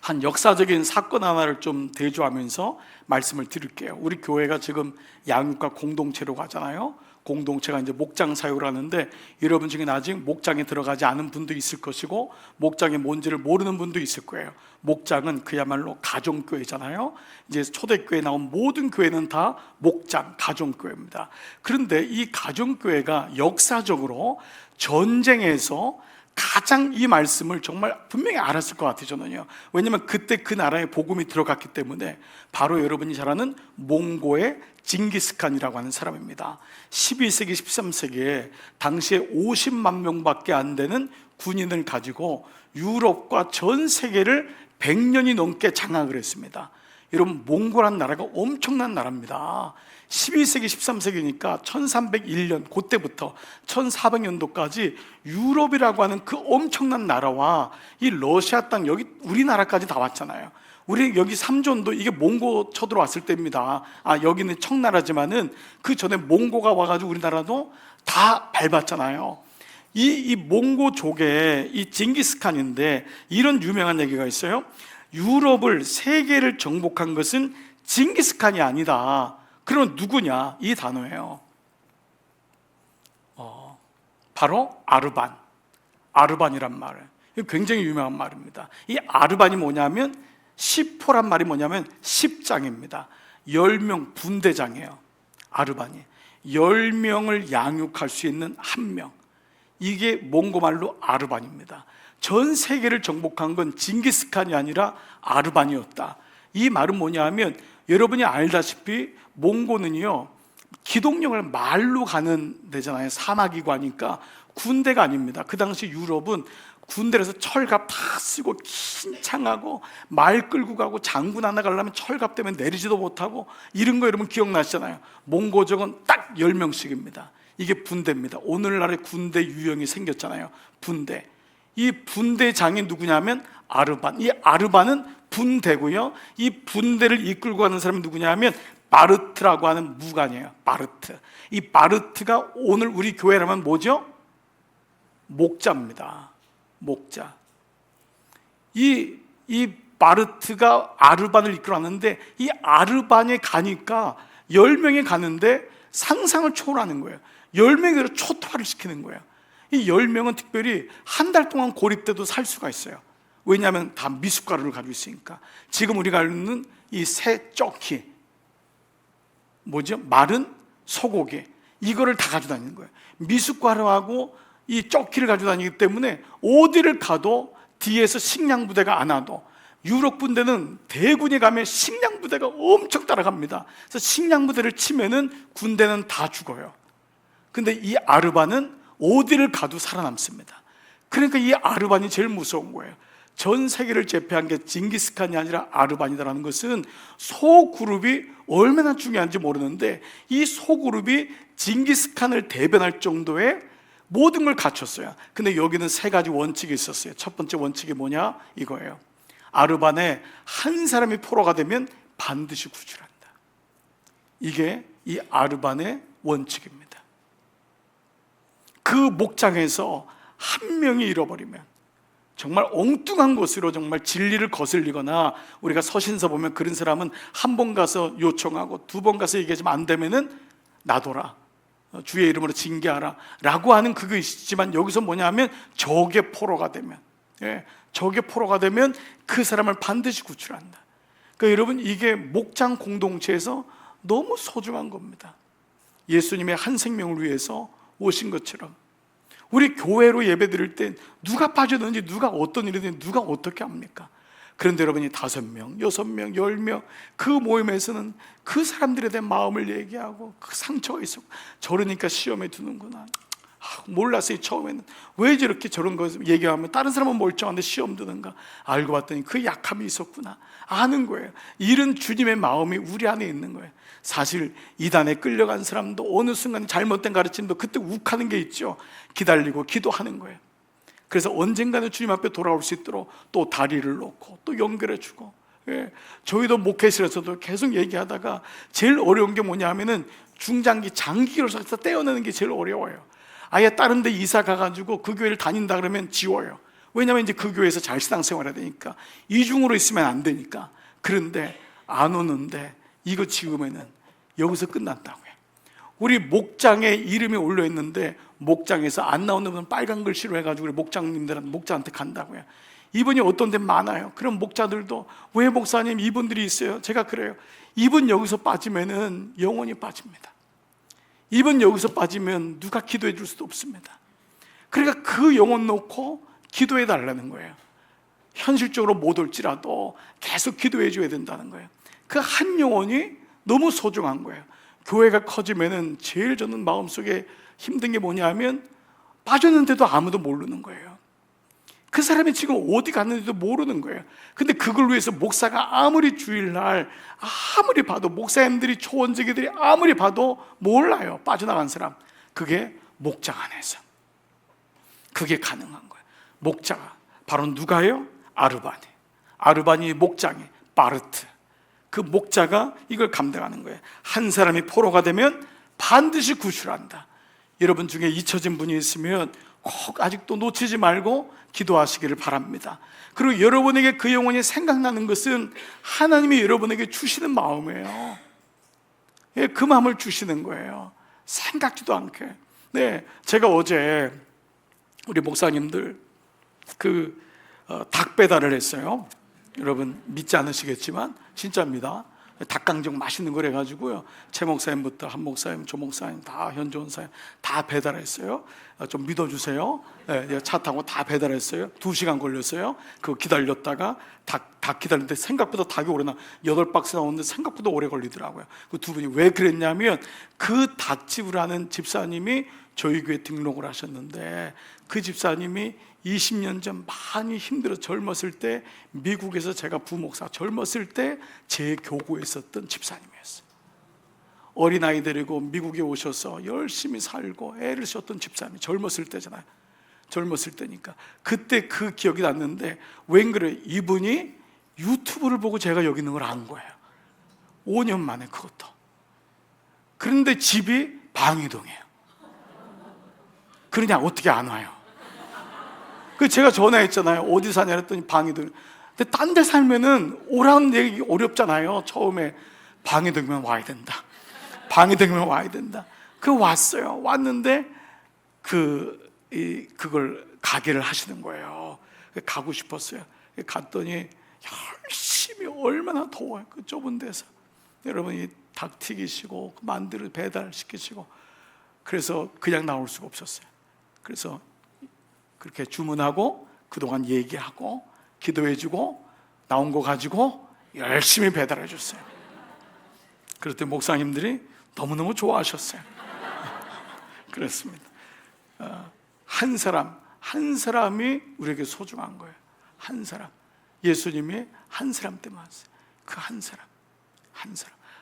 한 역사적인 사건 하나를 좀 대조하면서 말씀을 드릴게요. 우리 교회가 지금 양육과 공동체로 가잖아요. 공동체가 이제 목장 사역을 하는데, 여러분 중에 아직 목장에 들어가지 않은 분도 있을 것이고, 목장이 뭔지를 모르는 분도 있을 거예요. 목장은 그야말로 가정교회잖아요. 이제 초대교회에 나온 모든 교회는 다 목장, 가정교회입니다. 그런데 이 가정교회가 역사적으로 전쟁에서 가장 이 말씀을 정말 분명히 알았을 것 같아요, 저는요. 왜냐하면 그때 그 나라에 복음이 들어갔기 때문에. 바로 여러분이 잘 아는 몽고의 징기스칸이라고 하는 사람입니다. 12세기, 13세기에 당시에 50만 명밖에 안 되는 군인을 가지고 유럽과 전 세계를 100년이 넘게 장악을 했습니다. 여러분, 몽고란 나라가 엄청난 나라입니다. 12세기, 13세기니까 1301년, 그때부터 1400년도까지 유럽이라고 하는 그 엄청난 나라와 이 러시아 땅, 여기 우리나라까지 다 왔잖아요. 우리 여기 삼존도 이게 몽고 쳐들어왔을 때입니다. 여기는 청나라지만은 그 전에 몽고가 와가지고 우리나라도 다 밟았잖아요. 이 몽고족의 이 징기스칸인데 이런 유명한 얘기가 있어요. 유럽을 세계를 정복한 것은 징기스칸이 아니다. 그럼 누구냐? 이 단어예요. 바로 아르반이란 말을. 굉장히 유명한 말입니다. 이 아르반이 뭐냐면 시포란 말이 뭐냐면 10장입니다. 10명 분대장이에요. 아르반이 10명을 양육할 수 있는 한 명. 이게 몽고말로 아르반입니다. 전 세계를 정복한 건 징기스칸이 아니라 아르반이었다. 이 말은 뭐냐면 여러분이 알다시피 몽고는요 기동력을 말로 가는 데잖아요. 사막이고 하니까 군대가 아닙니다. 그 당시 유럽은 군대에서 철갑 다 쓰고 긴창하고 말 끌고 가고 장군 하나 가려면 철갑 때문에 내리지도 못하고 이런 거 여러분 기억나시잖아요. 몽고족은 딱 10명씩입니다. 이게 분대입니다. 오늘날의 군대 유형이 생겼잖아요. 분대. 이 분대장이 누구냐면 아르반. 이 아르반은 분대고요. 이 분대를 이끌고 가는 사람이 누구냐면 바르트라고 하는 무관이에요. 바르트. 이 바르트가 오늘 우리 교회라면 뭐죠? 목자입니다. 목자. 이 바르트가 아르반을 이끌어왔는데 이 아르반에 가니까 10명이 가는데 상상을 초월하는 거예요. 10명이 초토화를 시키는 거예요. 이 10명은 특별히 한 달 동안 고립돼도 살 수가 있어요. 왜냐하면 다 미숫가루를 가지고 있으니까. 지금 우리가 알는 이 새 쩌키 뭐죠? 마른 소고기 이거를 다 가지고 다니는 거예요. 미숫가루하고 이 쩌키를 가지고 다니기 때문에 어디를 가도 뒤에서 식량 부대가 안 와도 유럽 군대는 대군이 가면 식량 부대가 엄청 따라갑니다. 그래서 식량 부대를 치면은 군대는 다 죽어요. 근데 이 아르반은 어디를 가도 살아남습니다. 그러니까 이 아르반이 제일 무서운 거예요. 전 세계를 제패한 게 징기스칸이 아니라 아르반이다라는 것은 소그룹이 얼마나 중요한지 모르는데 이 소그룹이 징기스칸을 대변할 정도의 모든 걸 갖췄어요. 근데 여기는 세 가지 원칙이 있었어요. 첫 번째 원칙이 뭐냐? 이거예요. 아르반에 한 사람이 포로가 되면 반드시 구출한다. 이게 이 아르반의 원칙입니다. 그 목장에서 한 명이 잃어버리면 정말 엉뚱한 곳으로 정말 진리를 거슬리거나 우리가 서신서 보면 그런 사람은 한 번 가서 요청하고 두 번 가서 얘기하지만 안 되면은 놔둬라, 주의 이름으로 징계하라 라고 하는 그거 있지만 여기서 뭐냐면 적의 포로가 되면 적의 포로가 되면 그 사람을 반드시 구출한다. 그러니까 여러분 이게 목장 공동체에서 너무 소중한 겁니다. 예수님의 한 생명을 위해서 오신 것처럼 우리 교회로 예배 드릴 때 누가 빠졌는지 누가 어떤 일이 되는지 누가 어떻게 합니까? 그런데 여러분이 5명, 6명, 10명 그 모임에서는 그 사람들에 대한 마음을 얘기하고 그 상처가 있었고 저러니까 시험에 드는구나. 몰랐어요. 처음에는 왜 저렇게 저런 거 얘기하면 다른 사람은 멀쩡한데 시험 드는가 알고 봤더니 그 약함이 있었구나 아는 거예요. 이런 주님의 마음이 우리 안에 있는 거예요. 사실 이단에 끌려간 사람도 어느 순간 잘못된 가르침도 그때 욱하는 게 있죠. 기다리고 기도하는 거예요. 그래서 언젠가는 주님 앞에 돌아올 수 있도록 또 다리를 놓고 또 연결해 주고 저희도 목회실에서도 계속 얘기하다가 제일 어려운 게 뭐냐 하면은 중장기 장기로 해서 떼어내는 게 제일 어려워요. 아예 다른 데 이사 가가지고 그 교회를 다닌다 그러면 지워요. 왜냐하면 이제 그 교회에서 잘 신앙생활 해야 되니까 이중으로 있으면 안 되니까. 그런데 안 오는데 이거 지우면은 여기서 끝난다고요. 우리 목장에 이름이 올려 있는데 목장에서 안 나오는 분은 빨간 글씨로 해가지고 우리 목장한테 간다고요. 이분이 어떤 데 많아요. 그럼 목자들도 왜 목사님 이분들이 있어요? 제가 그래요. 이분 여기서 빠지면은 영원히 빠집니다. 이분 여기서 빠지면 누가 기도해 줄 수도 없습니다. 그러니까 그 영혼 놓고 기도해 달라는 거예요. 현실적으로 못 올지라도 계속 기도해 줘야 된다는 거예요. 그 한 영혼이 너무 소중한 거예요. 교회가 커지면은 제일 저는 마음속에 힘든 게 뭐냐 하면 빠졌는데도 아무도 모르는 거예요. 그 사람이 지금 어디 갔는지도 모르는 거예요. 근데 그걸 위해서 목사가 아무리 주일날 아무리 봐도 목사님들이 초원지기들이 아무리 봐도 몰라요. 빠져나간 사람. 그게 목장 안에서 그게 가능한 거예요. 목자가 바로 누가요? 아르반이 목장에 바르트, 그 목자가 이걸 감당하는 거예요. 한 사람이 포로가 되면 반드시 구출한다. 여러분 중에 잊혀진 분이 있으면 꼭 아직도 놓치지 말고 기도하시기를 바랍니다. 그리고 여러분에게 그 영혼이 생각나는 것은 하나님이 여러분에게 주시는 마음이에요. 예, 그 마음을 주시는 거예요. 생각지도 않게. 네, 제가 어제 우리 목사님들 닭 배달을 했어요. 여러분 믿지 않으시겠지만 진짜입니다. 닭강정 맛있는 걸 해가지고요, 최 목사님부터 한 목사님, 조 목사님, 다 현조원사님 다 배달했어요. 좀 믿어주세요. 네, 차 타고 다 배달했어요. 2시간 걸렸어요. 그거 기다렸다가 닭 기다리는데 생각보다 닭이 오래 8박스 나오는데 생각보다 오래 걸리더라고요. 그 두 분이 왜 그랬냐면 그 닭집을 하는 집사님이 저희 교회 등록을 하셨는데, 그 집사님이 20년 전 많이 힘들어 젊었을 때 미국에서, 제가 부목사 젊었을 때 제 교구에 있었던 집사님이었어요. 어린아이 데리고 미국에 오셔서 열심히 살고 애를 썼던 집사님이 젊었을 때잖아요. 젊었을 때니까 그때 그 기억이 났는데, 웬 그래, 이분이 유튜브를 보고 제가 여기 있는 걸 안 거예요. 5년 만에 그것도. 그런데 집이 방이동이에요. 그러냐, 어떻게 안 와요? 그 제가 전화했잖아요. 어디 사냐 했더니 방이동. 근데 딴 데 살면은 오라는 얘기 어렵잖아요. 처음에 방이동이면 와야 된다. 방이동이면 와야 된다. 그 왔어요. 왔는데 그걸 가게를 하시는 거예요. 가고 싶었어요. 갔더니 열심히, 얼마나 더워요. 그 좁은 데서. 여러분이 닭 튀기시고 만두를 배달시키시고, 그래서 그냥 나올 수가 없었어요. 그래서 그렇게 주문하고 그동안 얘기하고 기도해주고 나온 거 가지고 열심히 배달해 줬어요. 그랬더니 목사님들이 너무너무 좋아하셨어요. 그렇습니다. 한 사람이 우리에게 소중한 거예요. 한 사람. 예수님이 한 사람 때문에 왔어요. 그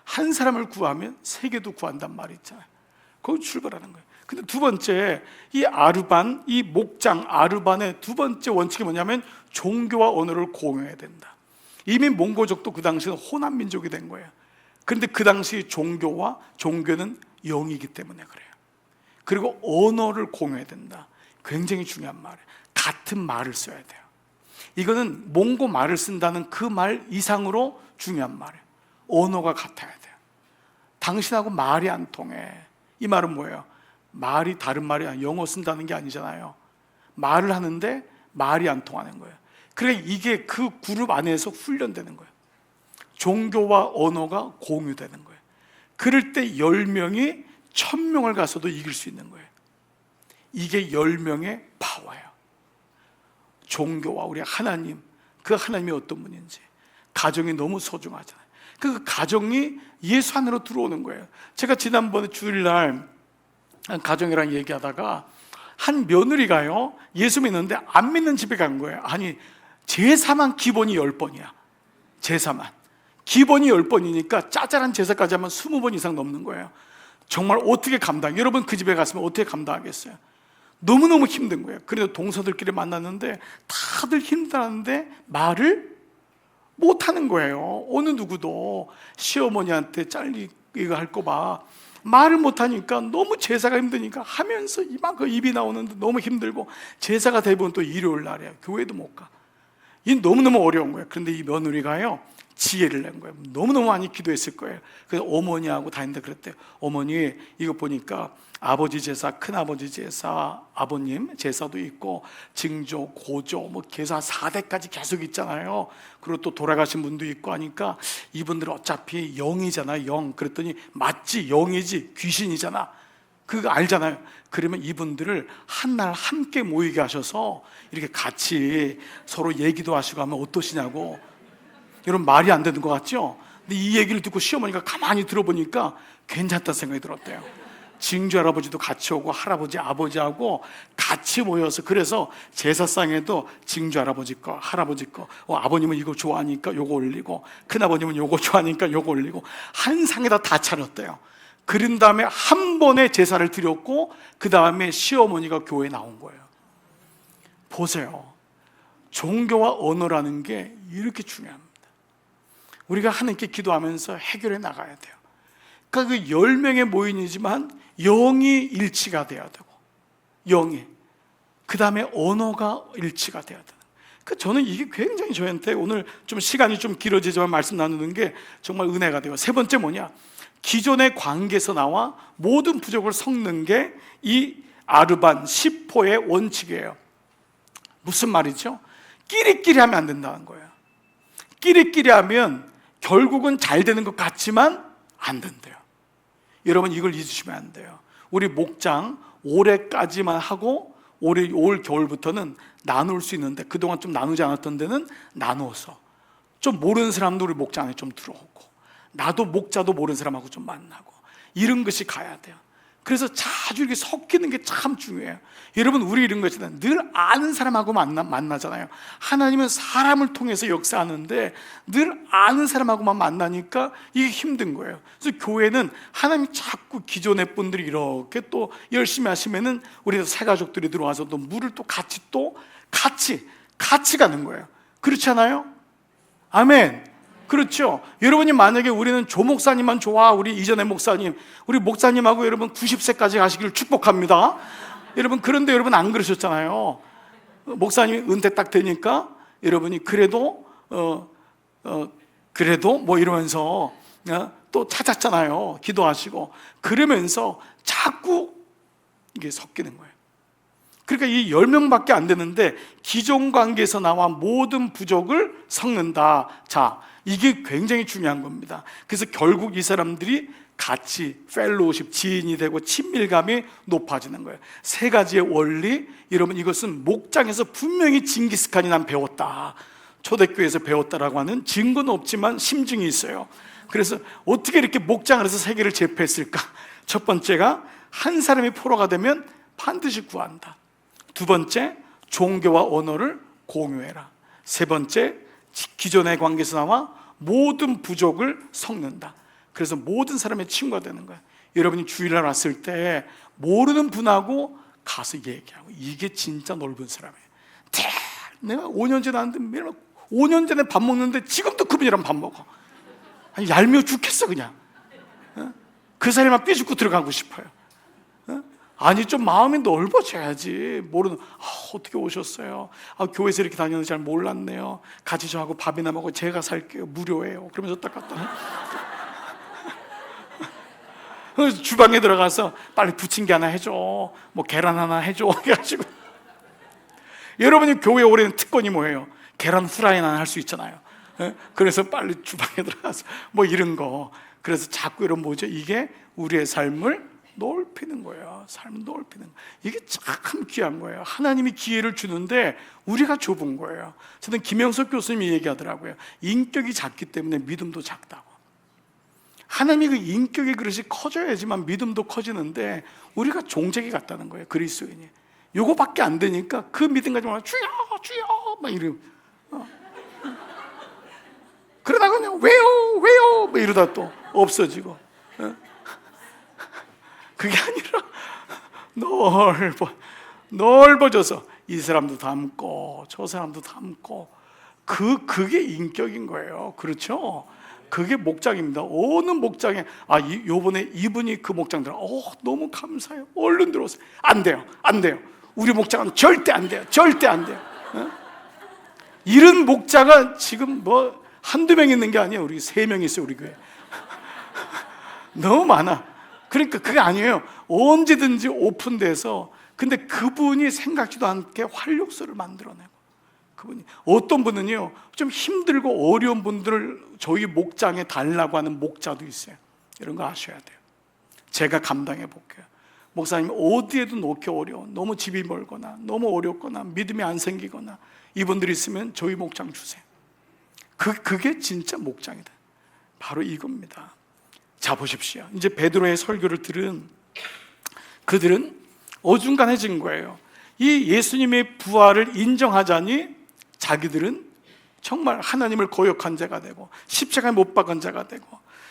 한 사람을 구하면 세계도 구한단 말이 있잖아요. 거기 출발하는 거예요. 근데 두 번째, 이 아르반, 이 목장 아르반의 두 번째 원칙이 뭐냐면 종교와 언어를 공유해야 된다. 이미 몽고족도 그 당시에는 호남 민족이 된 거예요. 그런데 그 당시 종교는 영이기 때문에 그래요. 그리고 언어를 공유해야 된다. 굉장히 중요한 말이에요. 같은 말을 써야 돼요. 이거는 몽고 말을 쓴다는 그 말 이상으로 중요한 말이에요. 언어가 같아야 돼요. 당신하고 말이 안 통해. 이 말은 뭐예요? 말이 다른 말이 아니라 영어 쓴다는 게 아니잖아요. 말을 하는데 말이 안 통하는 거예요. 그러니까 이게 그 그룹 안에서 훈련되는 거예요. 종교와 언어가 공유되는 거예요. 그럴 때 10명이 1000명을 가서도 이길 수 있는 거예요. 이게 10명의 파워예요. 종교와 우리 하나님, 그 하나님이 어떤 분인지, 가정이 너무 소중하잖아요. 그 가정이 예수 안으로 들어오는 거예요. 제가 지난번에 주일날 가정이랑 얘기하다가 한 며느리가요, 예수 믿는데 안 믿는 집에 간 거예요. 아니, 제사만 기본이 10번이야. 제사만 기본이 10번이니까 짜잘한 제사까지 하면 20번 이상 넘는 거예요. 정말 어떻게 여러분 그 집에 갔으면 어떻게 감당하겠어요? 너무너무 힘든 거예요. 그래도 동서들끼리 만났는데 다들 힘들었는데 말을 못하는 거예요. 어느 누구도 시어머니한테 잘리기가 할거 봐. 말을 못하니까 너무 제사가 힘드니까 하면서 이만큼 입이 나오는데 너무 힘들고, 제사가 대부분 또 일요일 날이에요. 교회도 못 가. 이 너무너무 어려운 거예요. 그런데 이 며느리가요, 지혜를 낸 거예요. 너무너무 많이 기도했을 거예요. 그래서 어머니하고 다닌다 그랬대요. 어머니, 이거 보니까 아버지 제사, 큰아버지 제사, 아버님 제사도 있고 증조, 고조, 뭐 계사 4대까지 계속 있잖아요. 그리고 또 돌아가신 분도 있고 하니까 이분들은 어차피 영이잖아요. 영. 그랬더니 맞지, 영이지 귀신이잖아. 그거 알잖아요. 그러면 이분들을 한 날 함께 모이게 하셔서 이렇게 같이 서로 얘기도 하시고 하면 어떠시냐고. 여러분, 말이 안 되는 것 같죠? 근데 이 얘기를 듣고 시어머니가 가만히 들어보니까 괜찮다 생각이 들었대요. 증조 할아버지도 같이 오고 할아버지 아버지하고 같이 모여서, 그래서 제사상에도 증조 할아버지 거, 할아버지 거, 아버님은 이거 좋아하니까 요거 올리고, 큰아버님은 요거 좋아하니까 요거 올리고, 한 상에다 다 차렸대요. 그런 다음에 한 번에 제사를 드렸고, 그 다음에 시어머니가 교회에 나온 거예요. 보세요. 종교와 언어라는 게 이렇게 중요합니다. 우리가 하나님께 기도하면서 해결해 나가야 돼요. 그러니까 그 10명의 모임이지만 영이 일치가 돼야 되고, 영이, 그 다음에 언어가 일치가 돼야 되는. 그 저는 이게 굉장히 저한테 오늘 좀 시간이 좀 길어지지만 말씀 나누는 게 정말 은혜가 돼요. 세 번째 뭐냐? 기존의 관계에서 나와 모든 부족을 섞는 게 이 아르반 10호의 원칙이에요. 무슨 말이죠? 끼리끼리 하면 안 된다는 거예요. 끼리끼리 하면 결국은 잘 되는 것 같지만 안 된대요. 여러분 이걸 잊으시면 안 돼요. 우리 목장 올해까지만 하고 올 겨울부터는 나눌 수 있는데, 그동안 좀 나누지 않았던 데는 나누어서 좀 모르는 사람도 우리 목장 안에 좀 들어오고, 나도 목자도 모르는 사람하고 좀 만나고, 이런 것이 가야 돼요. 그래서 자주 이렇게 섞이는 게 참 중요해요. 여러분 우리 이런 거 있잖아요. 늘 아는 사람하고 만나잖아요. 하나님은 사람을 통해서 역사하는데 늘 아는 사람하고만 만나니까 이게 힘든 거예요. 그래서 교회는 하나님이 자꾸 기존의 분들이 이렇게 또 열심히 하시면은 우리 새 가족들이 들어와서 또 물을 또 같이 가는 거예요. 그렇지 않아요? 아멘. 그렇죠. 여러분이 만약에 우리는 조 목사님만 좋아, 우리 이전의 목사님, 우리 목사님하고 여러분 90세까지 가시기를 축복합니다. 여러분 그런데 여러분 안 그러셨잖아요. 목사님이 은퇴 딱 되니까 여러분이 그래도 뭐 이러면서 또 찾았잖아요. 기도하시고 그러면서 자꾸 이게 섞이는 거예요. 그러니까 이 10명밖에 안 되는데 기존 관계에서 나와 모든 부족을 섞는다. 자, 이게 굉장히 중요한 겁니다. 그래서 결국 이 사람들이 같이 펠로우십, 지인이 되고 친밀감이 높아지는 거예요. 세 가지의 원리, 여러분 이것은 목장에서 분명히 징기스칸이 난 배웠다, 초대교회에서 배웠다라고 하는 증거는 없지만 심증이 있어요. 그래서 어떻게 이렇게 목장을 해서 세계를 제패했을까? 첫 번째가 한 사람이 포로가 되면 반드시 구한다. 두 번째, 종교와 언어를 공유해라. 세 번째, 기존의 관계에서 나와 모든 부족을 섞는다. 그래서 모든 사람의 친구가 되는 거야. 여러분이 주일날 왔을 때 모르는 분하고 가서 얘기하고, 이게 진짜 넓은 사람이에요. 내가 5년 전에 왔는데 5년 전에 밥 먹는데 지금도 그분이랑 밥 먹어. 아니, 얄미워 죽겠어 그냥. 그 사람만 삐죽고 들어가고 싶어요. 아니 좀 마음이 넓어져야지. 모르는, 어떻게 오셨어요? 교회에서 이렇게 다니는지 잘 몰랐네요. 같이 저하고 밥이나 먹고 제가 살게요. 무료예요. 그러면서 딱 갔다. 주방에 들어가서 빨리 부침개 하나 해줘, 뭐 계란 하나 해줘 해가지고. 여러분이 교회 오래된 특권이 뭐예요? 계란 후라이 하나 할 수 있잖아요. 그래서 빨리 주방에 들어가서 뭐 이런 거. 그래서 자꾸 이런 뭐죠? 이게 우리의 삶을 넓히는 거예요. 삶을 넓히는 거예요. 이게 참 귀한 거예요. 하나님이 기회를 주는데 우리가 좁은 거예요. 저는 김영석 교수님이 얘기하더라고요. 인격이 작기 때문에 믿음도 작다고. 하나님이 그 인격의 그릇이 커져야지만 믿음도 커지는데 우리가 종재기 같다는 거예요. 그리스도인이 요거밖에 안 되니까 그 믿음 가지고 주여 주여 막 이러고 그러다가 그냥 왜요 막 이러다 또 없어지고. 그게 아니라 넓어져서 이 사람도 담고 저 사람도 담고, 그게 인격인 거예요. 그렇죠? 그게 목장입니다. 어느 목장에 요번에 이분이 그 목장 들어, 너무 감사해요. 얼른 들어오세요. 안 돼요. 우리 목장은 절대 안 돼요. 이런 목자가 지금 뭐 한두 명 있는 게 아니에요. 우리 3명 있어요. 우리 교회 너무 많아. 그러니까 그게 아니에요. 언제든지 오픈돼서, 근데 그분이 생각지도 않게 활력소를 만들어내고, 그분이 어떤 분은요 좀 힘들고 어려운 분들을 저희 목장에 달라고 하는 목자도 있어요. 이런 거 아셔야 돼요. 제가 감당해 볼게요. 목사님 어디에도 놓기 어려워, 너무 집이 멀거나 너무 어렵거나 믿음이 안 생기거나 이분들이 있으면 저희 목장 주세요. 그게 진짜 목장이다. 바로 이겁니다. 자 보십시오. 이제 베드로의 설교를 들은 그들은 어중간해진 거예요. 이 예수님의 부활을 인정하자니 자기들은 정말 하나님을 거역한 자가 되고 십자가에 못 박은 자가 되고,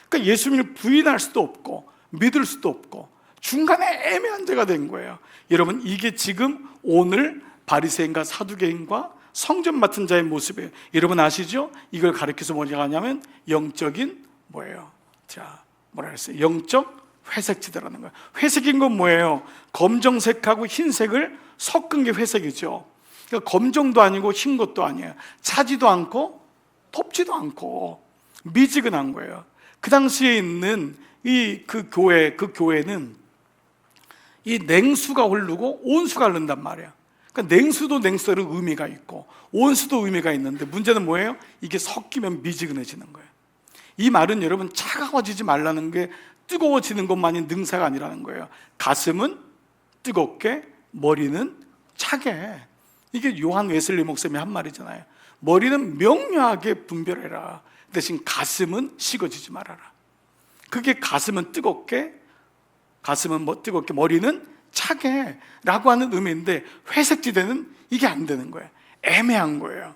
그러니까 예수님을 부인할 수도 없고 믿을 수도 없고 중간에 애매한 자가 된 거예요. 여러분 이게 지금 오늘 바리새인과 사두개인과 성전 맡은 자의 모습이에요. 여러분 아시죠? 이걸 가리켜서 뭐라고 하냐면 영적인 뭐예요? 자, 뭐라 그랬어요? 영적 회색지대라는 거예요. 회색인 건 뭐예요? 검정색하고 흰색을 섞은 게 회색이죠. 그러니까 검정도 아니고 흰 것도 아니에요. 차지도 않고 덥지도 않고 미지근한 거예요. 그 당시에 있는 그 교회는 이 냉수가 흐르고 온수가 흐른단 말이에요. 그러니까 냉수도 냉수로 의미가 있고 온수도 의미가 있는데 문제는 뭐예요? 이게 섞이면 미지근해지는 거예요. 이 말은 여러분 차가워지지 말라는 게 뜨거워지는 것만이 능사가 아니라는 거예요. 가슴은 뜨겁게 머리는 차게. 이게 요한 웨슬리 목사님이 한 말이잖아요. 머리는 명료하게 분별해라. 대신 가슴은 식어지지 말아라. 그게 가슴은 뜨겁게 머리는 차게 라고 하는 의미인데 회색지대는 이게 안 되는 거예요. 애매한 거예요.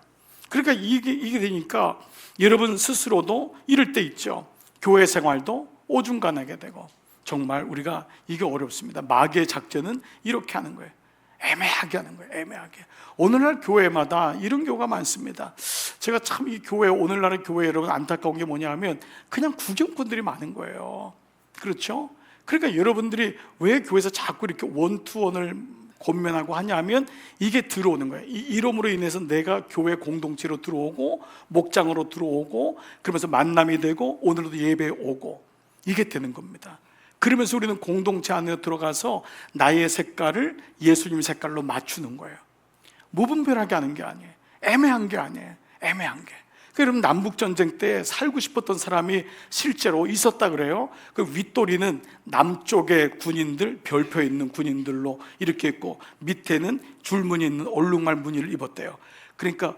그러니까 이게 되니까 여러분 스스로도 이럴 때 있죠. 교회 생활도 오중간하게 되고 정말 우리가 이게 어렵습니다. 마귀의 작전은 이렇게 하는 거예요. 애매하게 하는 거예요. 애매하게. 오늘날 교회마다 이런 교회가 많습니다. 제가 참 이 교회, 오늘날의 교회 여러분 안타까운 게 뭐냐 하면 그냥 구경꾼들이 많은 거예요. 그렇죠? 그러니까 여러분들이 왜 교회에서 자꾸 이렇게 원투원을 권면하고 하냐면 이게 들어오는 거예요. 이름으로 인해서 내가 교회 공동체로 들어오고 목장으로 들어오고 그러면서 만남이 되고 오늘도 예배에 오고 이게 되는 겁니다. 그러면서 우리는 공동체 안에 들어가서 나의 색깔을 예수님 색깔로 맞추는 거예요. 무분별하게 하는 게 아니에요. 애매한 게 아니에요. 애매한 게. 그럼 남북전쟁 때 살고 싶었던 사람이 실제로 있었다 그래요. 그 윗도리는 남쪽의 군인들, 별표 있는 군인들로 이렇게 있고 밑에는 줄무늬 있는 얼룩말 무늬를 입었대요. 그러니까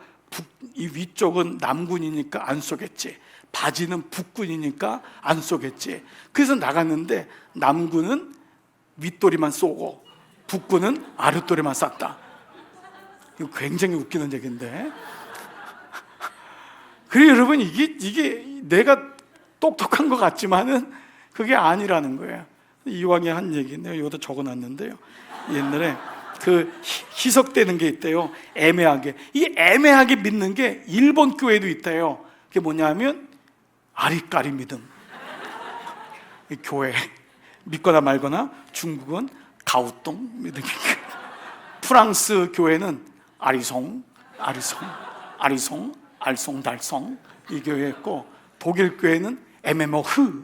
이 위쪽은 남군이니까 안 쏘겠지, 바지는 북군이니까 안 쏘겠지. 그래서 나갔는데 남군은 윗도리만 쏘고 북군은 아랫도리만 쐈다. 이거 굉장히 웃기는 얘기인데. 그래 여러분 이게 내가 똑똑한 것 같지만은 그게 아니라는 거예요. 이왕에 한 얘기인데요. 이것도 적어놨는데요. 옛날에 그 희석되는 게 있대요. 애매하게. 이 애매하게 믿는 게 일본 교회도 있대요. 그게 뭐냐면 아리까리 믿음. 이 교회 믿거나 말거나. 중국은 가우똥 믿음. 프랑스 교회는 아리송, 알쏭달쏭 이 교회였고 독일 교회는 MMO흐.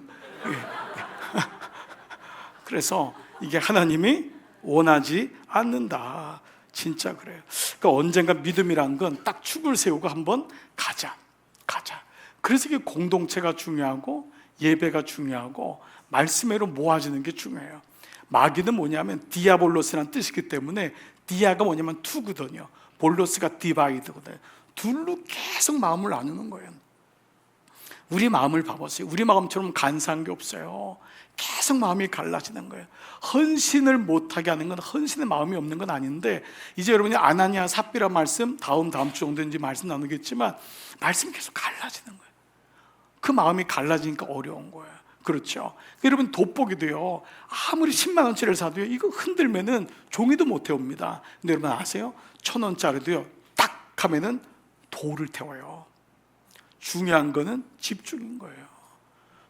그래서 이게 하나님이 원하지 않는다. 진짜 그래요. 그러니까 언젠가 믿음이란 건 딱 축을 세우고 한번 가자. 그래서 이게 공동체가 중요하고 예배가 중요하고 말씀으로 모아지는 게 중요해요. 마귀는 뭐냐면 디아볼로스라는 뜻이기 때문에 디아가 뭐냐면 투거든요. 볼로스가 디바이드거든요. 둘로 계속 마음을 나누는 거예요. 우리 마음을 봐보세요. 우리 마음처럼 간사한 게 없어요. 계속 마음이 갈라지는 거예요. 헌신을 못하게 하는 건 헌신의 마음이 없는 건 아닌데 이제 여러분이 아나니아 삽비라 말씀 다음 주 정도인지 말씀 나누겠지만 말씀이 계속 갈라지는 거예요. 그 마음이 갈라지니까 어려운 거예요. 그렇죠? 여러분 돋보기도요 아무리 10만 원짜리를 사도요 이거 흔들면은 종이도 못 태웁니다. 근데 여러분 아세요? 1,000원짜리도요 딱 하면은 돌을 태워요. 중요한 거는 집중인 거예요.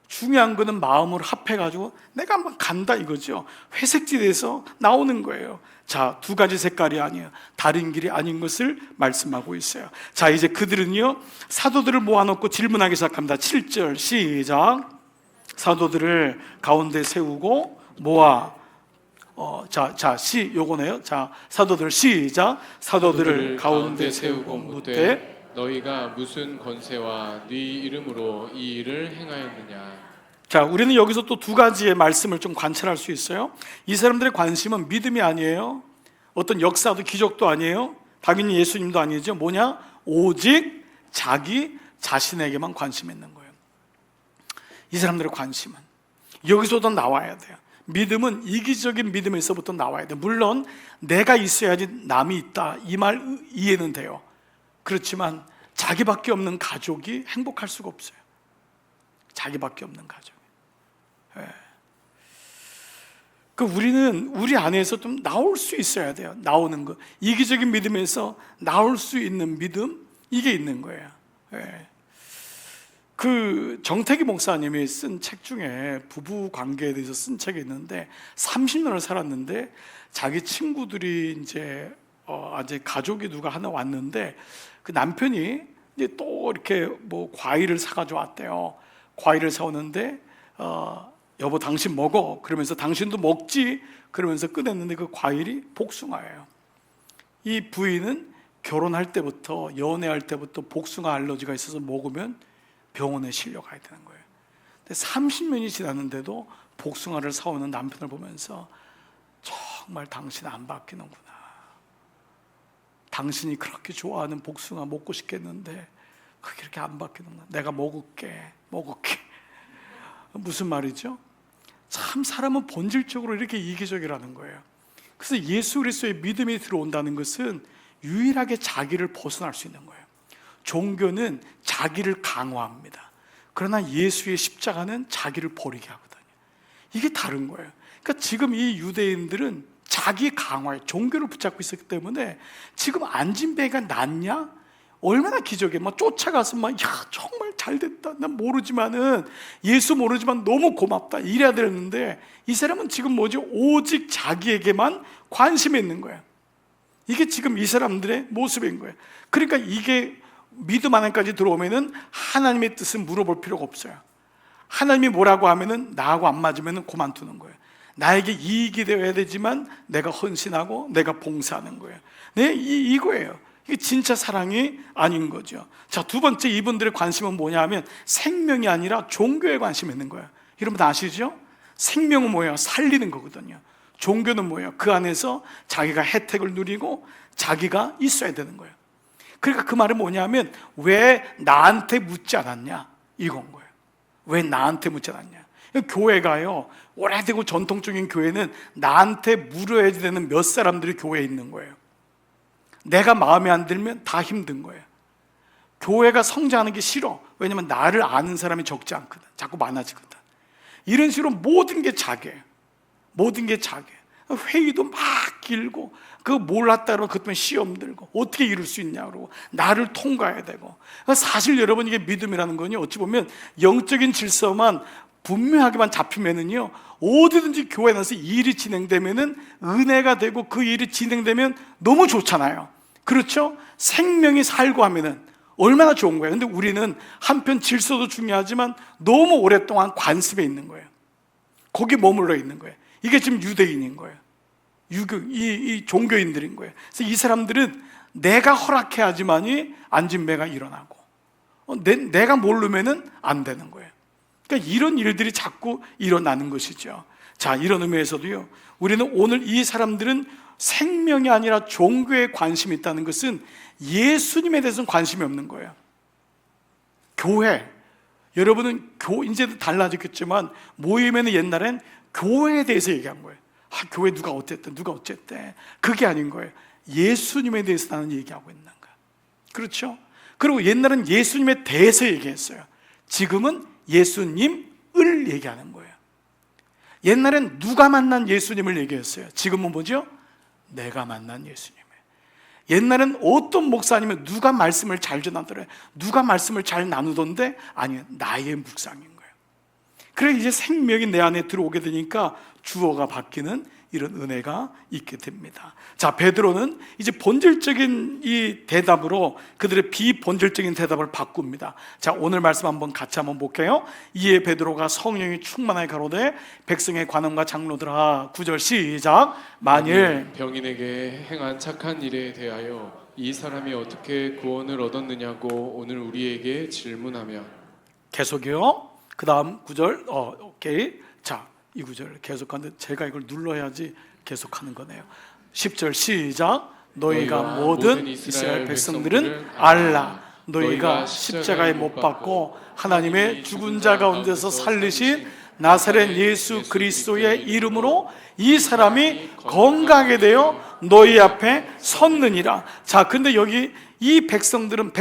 중요한 거는 마음을 합해가지고 내가 한번 간다 이거죠. 회색지대에서 나오는 거예요. 자, 두 가지 색깔이 아니에요. 다른 길이 아닌 것을 말씀하고 있어요. 자, 이제 그들은요 사도들을 모아놓고 질문하기 시작합니다. 7절 시작. 사도들을 가운데 세우고 모아 요거네요. 자, 사도들 시작. 사도들을 가운데 세우고 묻되 너희가 무슨 권세와 네 이름으로 이 일을 행하였느냐. 자, 우리는 여기서 또 두 가지의 말씀을 좀 관찰할 수 있어요. 이 사람들의 관심은 믿음이 아니에요. 어떤 역사도 기적도 아니에요. 당연히 예수님도 아니죠. 뭐냐? 오직 자기 자신에게만 관심 있는 거예요. 이 사람들의 관심은 여기서도 나와야 돼요. 믿음은 이기적인 믿음에서부터 나와야 돼요. 물론 내가 있어야지 남이 있다 이 말 이해는 돼요. 그렇지만 자기밖에 없는 가족이 행복할 수가 없어요. 자기밖에 없는 가족. 우리는 우리 안에서 좀 나올 수 있어야 돼요. 나오는 거. 이기적인 믿음에서 나올 수 있는 믿음, 이게 있는 거예요. 예. 정태기 목사님이 쓴 책 중에 부부 관계에 대해서 쓴 책이 있는데 30년을 살았는데 자기 친구들이 이제 가족이 누가 하나 왔는데 그 남편이 이제 또 이렇게 뭐 과일을 사가지고 왔대요. 과일을 사오는데 여보 당신 먹어 그러면서 당신도 먹지 그러면서 꺼냈는데 그 과일이 복숭아예요. 이 부인은 결혼할 때부터 연애할 때부터 복숭아 알러지가 있어서 먹으면 병원에 실려가야 되는 거예요. 근데 30년이 지났는데도 복숭아를 사오는 남편을 보면서 정말 당신 안 바뀌는구나. 당신이 그렇게 좋아하는 복숭아 먹고 싶겠는데 그게 이렇게 안 바뀌는구나. 내가 먹을게. 무슨 말이죠? 참 사람은 본질적으로 이렇게 이기적이라는 거예요. 그래서 예수 그리스도의 믿음이 들어온다는 것은 유일하게 자기를 벗어날 수 있는 거예요. 종교는 자기를 강화합니다. 그러나 예수의 십자가는 자기를 버리게 하거든요. 이게 다른 거예요. 그러니까 지금 이 유대인들은 자기 강화에 종교를 붙잡고 있었기 때문에 지금 안진뱅이가 낫냐? 얼마나 기적이에요. 막 쫓아가서 정말 잘 됐다. 난 모르지만은 예수 모르지만 너무 고맙다. 이래야 되는데 이 사람은 지금 뭐지? 오직 자기에게만 관심이 있는 거예요. 이게 지금 이 사람들의 모습인 거예요. 그러니까 이게 믿음 안에까지 들어오면은 하나님의 뜻을 물어볼 필요가 없어요. 하나님이 뭐라고 하면은 나하고 안 맞으면은 그만두는 거예요. 나에게 이익이 되어야 되지만 내가 헌신하고 내가 봉사하는 거예요. 네, 이거예요. 이게 진짜 사랑이 아닌 거죠. 자, 두 번째 이분들의 관심은 뭐냐 하면 생명이 아니라 종교에 관심이 있는 거예요. 여러분 아시죠? 생명은 뭐예요? 살리는 거거든요. 종교는 뭐예요? 그 안에서 자기가 혜택을 누리고 자기가 있어야 되는 거예요. 그러니까 그 말은 뭐냐 하면 왜 나한테 묻지 않았냐? 이건 거예요. 왜 나한테 묻지 않았냐? 교회가요, 오래되고 전통적인 교회는 나한테 물어야 되는 몇 사람들이 교회에 있는 거예요. 내가 마음에 안 들면 다 힘든 거예요. 교회가 성장하는 게 싫어. 왜냐면 나를 아는 사람이 적지 않거든. 자꾸 많아지거든. 이런 식으로 모든 게 자기예요. 모든 게 자기예요. 회의도 막 길고 그거 몰랐다 그러면 그때는 시험 들고 어떻게 이룰 수 있냐 그러고 나를 통과해야 되고. 사실 여러분 이게 믿음이라는 건요, 어찌 보면 영적인 질서만 분명하게만 잡히면은요 어디든지 교회 나서 일이 진행되면은 은혜가 되고 그 일이 진행되면 너무 좋잖아요. 그렇죠? 생명이 살고 하면은 얼마나 좋은 거예요. 근데 우리는 한편 질서도 중요하지만 너무 오랫동안 관습에 있는 거예요. 거기 머물러 있는 거예요. 이게 지금 유대인인 거예요. 이 종교인들인 거예요. 그래서 이 사람들은 내가 허락해야지만이 안진배가 일어나고 내가 모르면은 안 되는 거예요. 그러니까 이런 일들이 자꾸 일어나는 것이죠. 자, 이런 의미에서도요, 우리는 오늘 이 사람들은 생명이 아니라 종교에 관심이 있다는 것은 예수님에 대해서는 관심이 없는 거예요. 교회, 여러분은 이제도 달라졌겠지만 모임에는 옛날엔 교회에 대해서 얘기한 거예요. 교회 누가 어쨌대. 그게 아닌 거예요. 예수님에 대해서 나는 얘기하고 있는 거예요. 그렇죠? 그리고 옛날엔 예수님에 대해서 얘기했어요. 지금은 예수님을 얘기하는 거예요. 옛날엔 누가 만난 예수님을 얘기했어요. 지금은 뭐죠? 내가 만난 예수님이에요. 옛날엔 어떤 목사님은 누가 말씀을 잘 전하더래, 누가 말씀을 잘 나누던데, 아니요, 나의 묵상인 거예요. 그래 이제 생명이 내 안에 들어오게 되니까 주어가 바뀌는 이런 은혜가 있게 됩니다. 자, 베드로는 이제 본질적인 이 대답으로 그들의 비본질적인 대답을 바꿉니다. 자, 오늘 말씀 같이 한번 볼게요. 이에 베드로가 성령이 충만하게 가로되 백성의 관원과 장로들아, 9절 시작. 만일 병인에게 행한 착한 일에 대하여 이 사람이 어떻게 구원을 얻었느냐고 오늘 우리에게 질문하며. 계속이요. 그 다음 9절 오케이. 자, 이 구절을 계속하는데 제가 이걸 눌러야지 계속하는 거네요. 10절 시작. 너희가 모든 이스라엘 백성들은 알라. 너희가 십자가에 못 박고 하나님의 죽은 자 가운데서 살리신 나사렛 예수 그리스도의 이름으로 이 사람이 건강하게 되어 너희 앞에 섰느니라. 자, 근데 여기 이 백성들은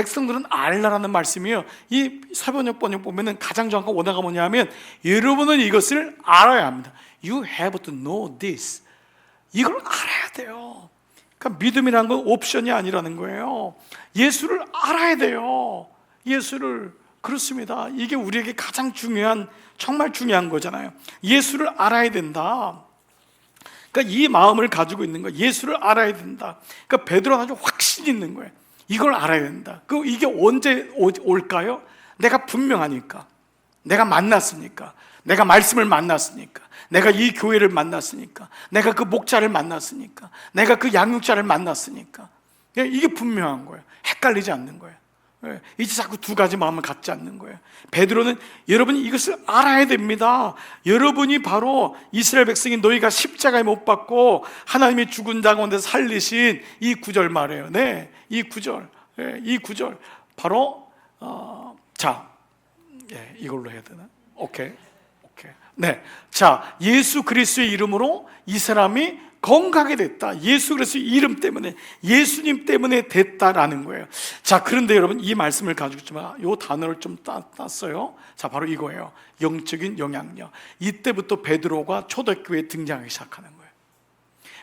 알라라는 말씀이에요. 이 사번역 번역 보면은 가장 정확한 원어가 뭐냐면 여러분은 이것을 알아야 합니다. You have to know this. 이걸 알아야 돼요. 그러니까 믿음이라는 건 옵션이 아니라는 거예요. 예수를 알아야 돼요. 예수를. 그렇습니다. 이게 우리에게 가장 중요한, 정말 중요한 거잖아요. 예수를 알아야 된다. 그러니까 이 마음을 가지고 있는 거예요. 예수를 알아야 된다. 그러니까 베드로는 아주 확신이 있는 거예요. 이걸 알아야 된다. 그 이게 언제 올까요? 내가 분명하니까, 내가 만났으니까, 내가 말씀을 만났으니까, 내가 이 교회를 만났으니까, 내가 그 목자를 만났으니까, 내가 그 양육자를 만났으니까. 이게 분명한 거예요. 헷갈리지 않는 거예요. 이제 자꾸 두 가지 마음을 갖지 않는 거예요. 베드로는 여러분이 이것을 알아야 됩니다. 여러분이 바로 이스라엘 백성이 너희가 십자가에 못 박고 하나님이 죽은 자 가운데 살리신 이 구절 말이에요. 네, 이 구절, 이 구절 바로 이걸로 해야 되나? 오케이. 네, 자, 예수 그리스도의 이름으로 이 사람이 건강하게 됐다. 예수 그리스도의 이름 때문에, 예수님 때문에 됐다라는 거예요. 자, 그런데 여러분 이 말씀을 가지고 있지만 이 단어를 좀 땄어요. 자, 바로 이거예요. 영적인 영향력. 이때부터 베드로가 초대교회에 등장하기 시작하는 거예요.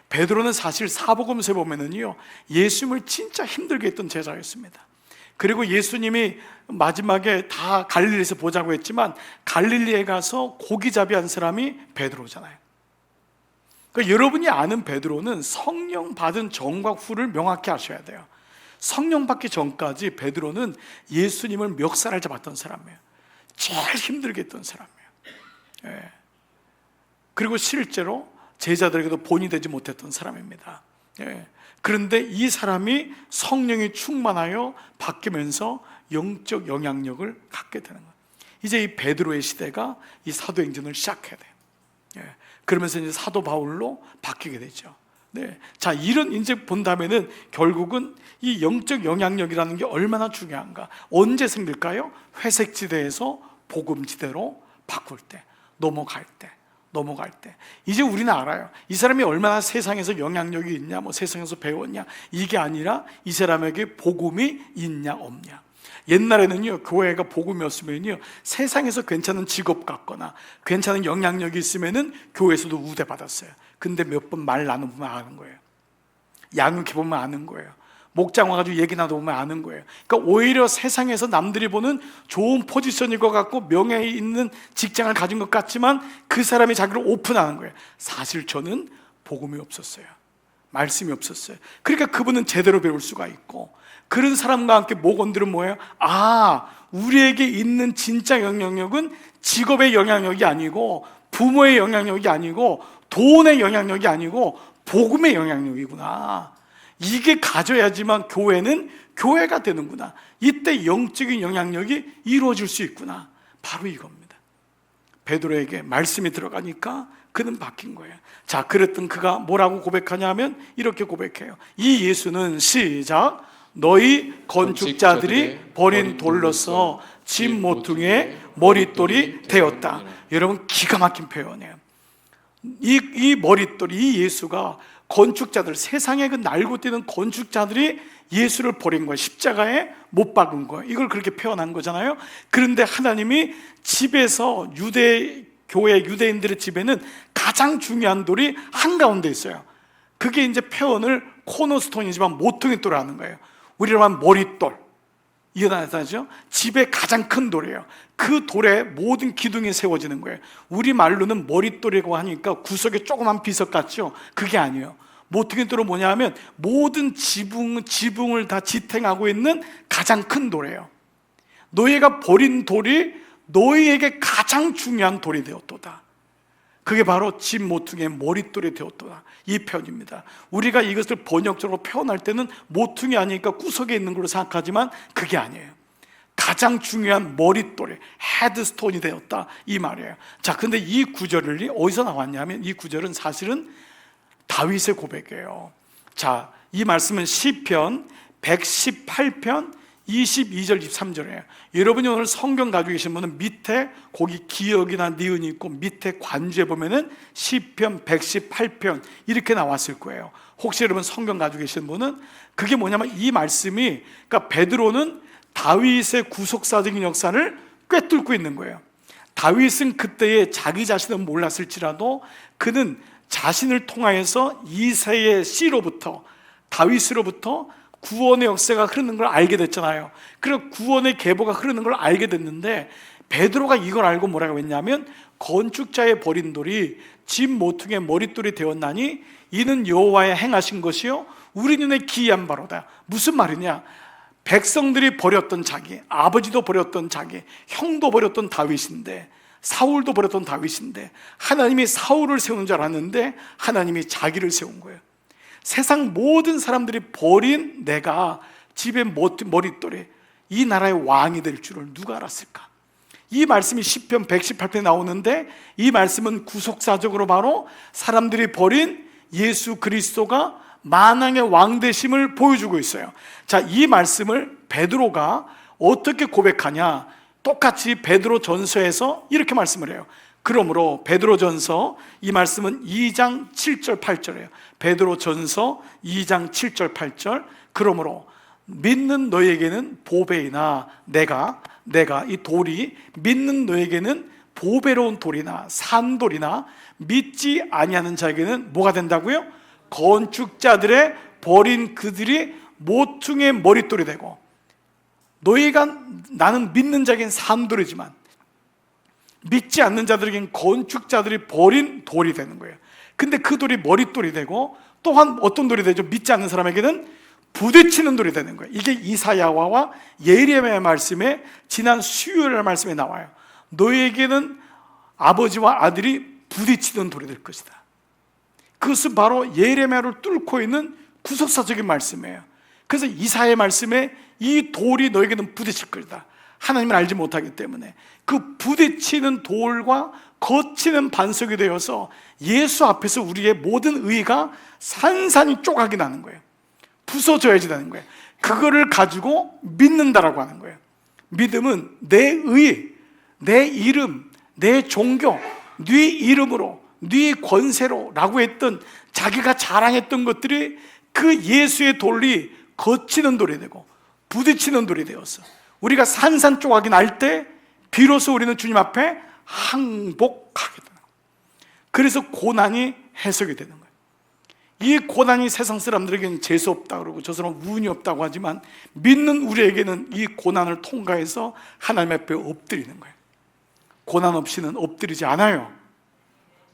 베드로는 사실 사복음서에 보면은요, 예수님을 진짜 힘들게 했던 제자였습니다. 그리고 예수님이 마지막에 다 갈릴리에서 보자고 했지만 갈릴리에 가서 고기잡이 한 사람이 베드로잖아요. 그러니까 여러분이 아는 베드로는 성령 받은 전과 후를 명확히 아셔야 돼요. 성령 받기 전까지 베드로는 예수님을 멱살을 잡았던 사람이에요. 제일 힘들게 했던 사람이에요. 그리고 실제로 제자들에게도 본이 되지 못했던 사람입니다. 그런데 이 사람이 성령이 충만하여 바뀌면서 영적 영향력을 갖게 되는 거예요. 이제 이 베드로의 시대가 이 사도행전을 시작해야 돼요. 그러면서 이제 사도 바울로 바뀌게 되죠. 네. 자, 이런 이제 본다면은 결국은 이 영적 영향력이라는 게 얼마나 중요한가. 언제 생길까요? 회색지대에서 복음지대로 바꿀 때, 넘어갈 때. 이제 우리는 알아요. 이 사람이 얼마나 세상에서 영향력이 있냐, 뭐 세상에서 배웠냐, 이게 아니라 이 사람에게 복음이 있냐 없냐. 옛날에는요, 교회가 복음이었으면요, 세상에서 괜찮은 직업 갖거나 괜찮은 영향력이 있으면은 교회에서도 우대받았어요. 근데 몇 번 말 나눠보면 아는 거예요. 양육해보면 아는 거예요. 목장 와가지고 얘기 나눠보면 아는 거예요. 그러니까 오히려 세상에서 남들이 보는 좋은 포지션일 것 같고 명예 있는 직장을 가진 것 같지만 그 사람이 자기를 오픈하는 거예요. 사실 저는 복음이 없었어요. 말씀이 없었어요. 그러니까 그분은 제대로 배울 수가 있고, 그런 사람과 함께 목원들은 뭐예요? 우리에게 있는 진짜 영향력은 직업의 영향력이 아니고, 부모의 영향력이 아니고, 돈의 영향력이 아니고 복음의 영향력이구나. 이게 가져야지만 교회는 교회가 되는구나. 이때 영적인 영향력이 이루어질 수 있구나. 바로 이겁니다. 베드로에게 말씀이 들어가니까 그는 바뀐 거예요. 자, 그랬던 그가 뭐라고 고백하냐면 이렇게 고백해요. 이 예수는 시작, 너희 건축자들이 버린 돌로서 집 모퉁이의 머릿돌이 되었다. 여러분, 기가 막힌 표현이에요. 이 머릿돌, 이 예수가 건축자들, 세상에 그 날고 뛰는 건축자들이 예수를 버린 거예요. 십자가에 못 박은 거예요. 이걸 그렇게 표현한 거잖아요. 그런데 하나님이 집에서 교회 유대인들의 집에는 가장 중요한 돌이 한가운데 있어요. 그게 이제 표현을 코너스톤이지만 모퉁이돌을 하는 거예요. 우리로 하면 머릿돌, 이해나죠? 집의 가장 큰 돌이에요. 그 돌에 모든 기둥이 세워지는 거예요. 우리 말로는 머릿돌이라고 하니까 구석에 조그만 비석 같죠? 그게 아니에요. 모퉁이돌은 뭐냐 하면 모든 지붕을 다 지탱하고 있는 가장 큰 돌이에요. 너희가 버린 돌이 너희에게 가장 중요한 돌이 되었도다. 그게 바로 집 모퉁이의 머릿돌이 되었도다. 이 표현입니다. 우리가 이것을 번역적으로 표현할 때는 모퉁이 아니니까 구석에 있는 걸로 생각하지만 그게 아니에요. 가장 중요한 머릿돌이, 헤드스톤이 되었다, 이 말이에요. 자, 근데 이 구절이 어디서 나왔냐면 이 구절은 사실은 다윗의 고백이에요. 자, 이 말씀은 시편 118편 22절 23절이에요. 여러분이 오늘 성경 가지고 계신 분은 밑에 거기 기억이나 니은이 있고 밑에 관주에 보면은 시편 118편 이렇게 나왔을 거예요. 혹시 여러분 성경 가지고 계신 분은 그게 뭐냐면 이 말씀이, 그러니까 베드로는 다윗의 구속사적인 역사를 꿰뚫고 있는 거예요. 다윗은 그때에 자기 자신은 몰랐을지라도 그는 자신을 통하여서 이새의 씨로부터, 다윗으로부터 구원의 역사가 흐르는 걸 알게 됐잖아요. 그리고 구원의 계보가 흐르는 걸 알게 됐는데, 베드로가 이걸 알고 뭐라고 했냐면, 건축자의 버린 돌이 집 모퉁이의 머릿돌이 되었나니 이는 여호와의 행하신 것이요 우리 눈에 기이한 바로다. 무슨 말이냐? 백성들이 버렸던 자기, 아버지도 버렸던 자기, 형도 버렸던 다윗인데, 사울도 버렸던 다윗인데, 하나님이 사울을 세우는 줄 알았는데 하나님이 자기를 세운 거예요. 세상 모든 사람들이 버린 내가 집의 머릿돌에 이 나라의 왕이 될 줄을 누가 알았을까? 이 말씀이 시편 118편에 나오는데, 이 말씀은 구속사적으로 바로 사람들이 버린 예수 그리스도가 만왕의 왕 되심을 보여주고 있어요. 자, 이 말씀을 베드로가 어떻게 고백하냐? 똑같이 베드로 전서에서 이렇게 말씀을 해요. 그러므로 베드로 전서, 이 말씀은 2장 7절 8절이에요. 베드로 전서 2장 7절 8절. 그러므로 믿는 너에게는 보배이나 내가 이 돌이 믿는 너에게는 보배로운 돌이나 산돌이나 믿지 아니하는 자에게는 뭐가 된다고요? 건축자들의 버린 그들이 모퉁이의 머릿돌이 되고, 나는 믿는 자에겐 산돌이지만 믿지 않는 자들에겐 건축자들이 버린 돌이 되는 거예요. 근데 그 돌이 머릿돌이 되고, 또한 어떤 돌이 되죠? 믿지 않는 사람에게는 부딪히는 돌이 되는 거예요. 이게 이사야와 예레미야의 말씀에, 지난 수요일 말씀에 나와요. 너에게는 아버지와 아들이 부딪히는 돌이 될 것이다. 그것은 바로 예레미야를 뚫고 있는 구속사적인 말씀이에요. 그래서 이사야의 말씀에 이 돌이 너에게는 부딪힐 것이다. 하나님을 알지 못하기 때문에 그 부딪히는 돌과 거치는 반석이 되어서 예수 앞에서 우리의 모든 의가 산산이 쪼각이 나는 거예요. 부서져야지 되는 거예요. 그거를 가지고 믿는다라고 하는 거예요. 믿음은 내 의, 내 이름, 내 종교, 네 이름으로, 네 권세로 라고 했던, 자기가 자랑했던 것들이 그 예수의 돌이 거치는 돌이 되고 부딪히는 돌이 되어서 우리가 산산조각이 날 때 비로소 우리는 주님 앞에 항복하게 되는 거예요. 그래서 고난이 해석이 되는 거예요. 이 고난이 세상 사람들에게는 재수 없다 그러고 저 사람은 운이 없다고 하지만, 믿는 우리에게는 이 고난을 통과해서 하나님 앞에 엎드리는 거예요. 고난 없이는 엎드리지 않아요.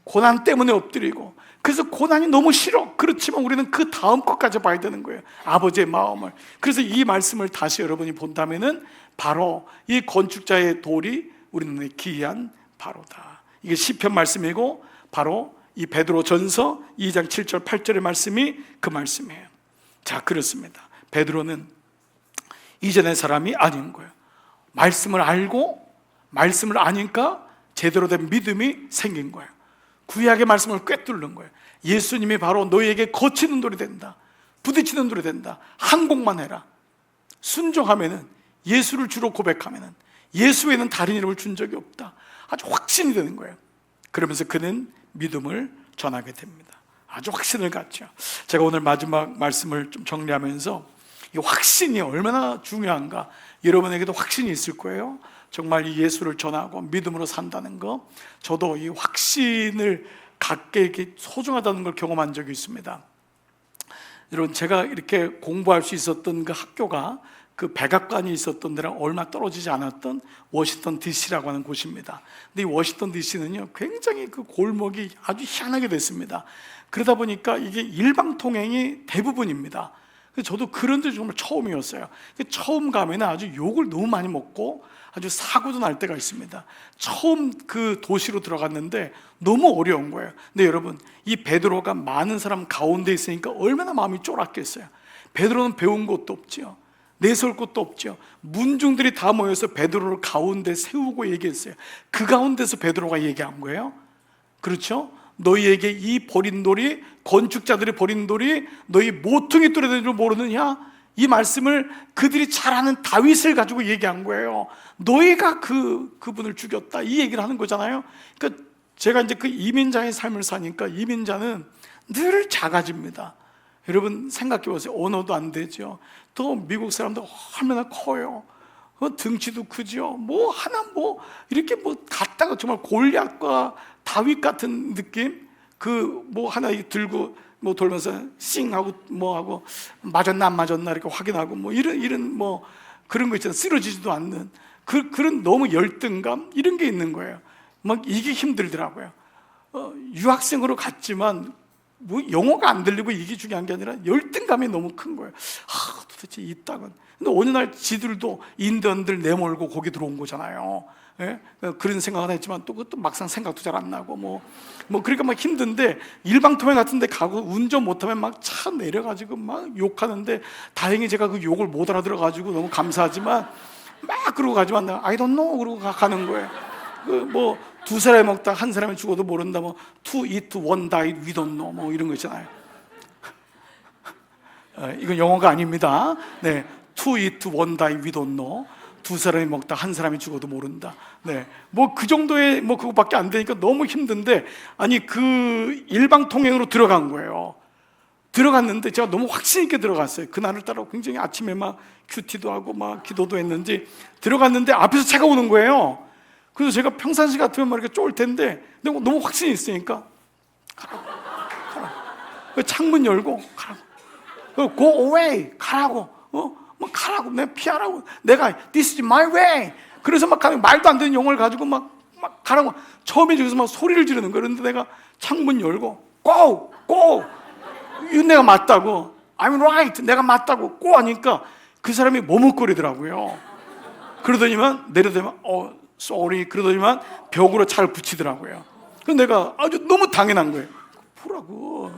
고난 때문에 엎드리고, 그래서 고난이 너무 싫어. 그렇지만 우리는 그 다음 것까지 봐야 되는 거예요. 아버지의 마음을. 그래서 이 말씀을 다시 여러분이 본다면은 바로 이 건축자의 돌이 우리 눈에 기이한 바로다. 이게 시편 말씀이고, 바로 이 베드로 전서 2장 7절 8절의 말씀이 그 말씀이에요. 자, 그렇습니다. 베드로는 이전의 사람이 아닌 거예요. 말씀을 알고 말씀을 아니까 제대로 된 믿음이 생긴 거예요. 구약의 말씀을 꿰뚫는 거예요. 예수님이 바로 너희에게 거치는 돌이 된다, 부딪히는 돌이 된다. 항복만 해라. 순종하면은, 예수를 주로 고백하면은 예수 외에는 다른 이름을 준 적이 없다. 아주 확신이 되는 거예요. 그러면서 그는 믿음을 전하게 됩니다. 아주 확신을 갖죠. 제가 오늘 마지막 말씀을 좀 정리하면서 이 확신이 얼마나 중요한가, 여러분에게도 확신이 있을 거예요. 정말 이 예수를 전하고 믿음으로 산다는 거, 저도 이 확신을 갖게 이렇게 소중하다는 걸 경험한 적이 있습니다. 여러분, 제가 이렇게 공부할 수 있었던 그 학교가, 그 백악관이 있었던 데랑 얼마 떨어지지 않았던 워싱턴 DC라고 하는 곳입니다. 근데 이 워싱턴 DC는요, 굉장히 그 골목이 아주 희한하게 됐습니다. 그러다 보니까 이게 일방통행이 대부분입니다. 저도 그런 데 정말 처음이었어요. 처음 가면 아주 욕을 너무 많이 먹고 아주 사고도 날 때가 있습니다. 처음 그 도시로 들어갔는데 너무 어려운 거예요. 근데 여러분, 이 베드로가 많은 사람 가운데 있으니까 얼마나 마음이 쫄았겠어요. 베드로는 배운 것도 없죠. 내세울 것도 없죠. 문중들이 다 모여서 베드로를 가운데 세우고 얘기했어요. 그 가운데서 베드로가 얘기한 거예요. 그렇죠? 너희에게 이 버린 돌이, 건축자들이 버린 돌이 너희 모퉁이 돌이 되는 줄 모르느냐? 이 말씀을 그들이 잘 아는 다윗을 가지고 얘기한 거예요. 너희가 그분을 죽였다, 이 얘기를 하는 거잖아요. 그러니까 제가 이제 그 이민자의 삶을 사니까, 이민자는 늘 작아집니다. 여러분 생각해 보세요. 언어도 안 되죠. 또 미국 사람들 얼마나 커요. 등치도 크죠. 뭐 하나 뭐 이렇게 뭐 갖다가 정말 골리앗과 다윗 같은 느낌. 그 뭐 하나 들고 뭐 돌면서 싱하고 뭐 하고 맞았나 안 맞았나 이렇게 확인하고 뭐 이런 뭐 그런 거 있잖아요. 쓰러지지도 않는 그런 너무 열등감 이런 게 있는 거예요. 막 이게 힘들더라고요. 유학생으로 갔지만 뭐 영어가 안 들리고 이게 중요한 게 아니라 열등감이 너무 큰 거예요. 도대체 이 땅은. 근데 어느 날 지들도 인디언들 내몰고 거기 들어온 거잖아요. 예? 그런 생각은 했지만 또 그것도 막상 생각도 잘 안 나고 뭐 그러니까 막 힘든데 일방통행 같은 데 가고 운전 못하면 막 차 내려가지고 막 욕하는데 다행히 제가 그 욕을 못 알아들어 가지고 너무 감사하지만 막 그러고 가지만 내가 I don't know 그러고 가는 거예요. 뭐 두 사람이 먹다 한 사람이 죽어도 모른다 뭐 two eat one die we don't know 뭐 이런 거 있잖아요. 이건 영어가 아닙니다. 네, two eat one die we don't know. 두 사람이 먹다 한 사람이 죽어도 모른다. 네, 뭐 그 정도의 뭐 그거밖에 안 되니까 너무 힘든데 아니 그 일방 통행으로 들어간 거예요. 들어갔는데 제가 너무 확신 있게 들어갔어요. 그날을 따라 굉장히 아침에 막 큐티도 하고 막 기도도 했는지 들어갔는데 앞에서 차가 오는 거예요. 그래서 제가 평상시 같으면 막 이렇게 쫄 텐데 너무 확신이 있으니까 가라고. 창문 열고 가라고. Go away 가라고. 막 가라고. 내가 피하라고. 내가 this is my way. 그래서 막 가면 말도 안 되는 용어를 가지고 막 가라고. 처음에 저기서 막 소리를 지르는 거예요. 그런데 내가 창문 열고 go go. 이건 내가 맞다고. I'm right. 내가 맞다고. go 하니까 그 사람이 머뭇거리더라고요. 그러더니만 내려대면 sorry 그러더니만 벽으로 차를 붙이더라고요. 그래서 내가 아주 너무 당연한 거예요. 보라고.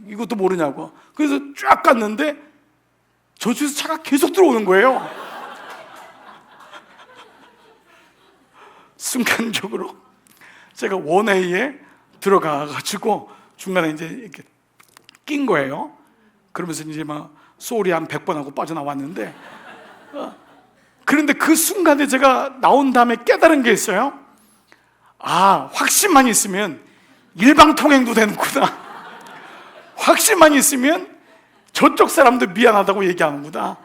이것도 모르냐고. 그래서 쫙 갔는데 저쪽에서 차가 계속 들어오는 거예요. 순간적으로 제가 원웨이에 들어가가지고 중간에 이제 이렇게 낀 거예요. 그러면서 이제 막 소리 한 100번 하고 빠져나왔는데 그런데 그 순간에 제가 나온 다음에 깨달은 게 있어요. 확신만 있으면 일방통행도 되는구나. 확신만 있으면 저쪽 사람도 미안하다고 얘기하는구나.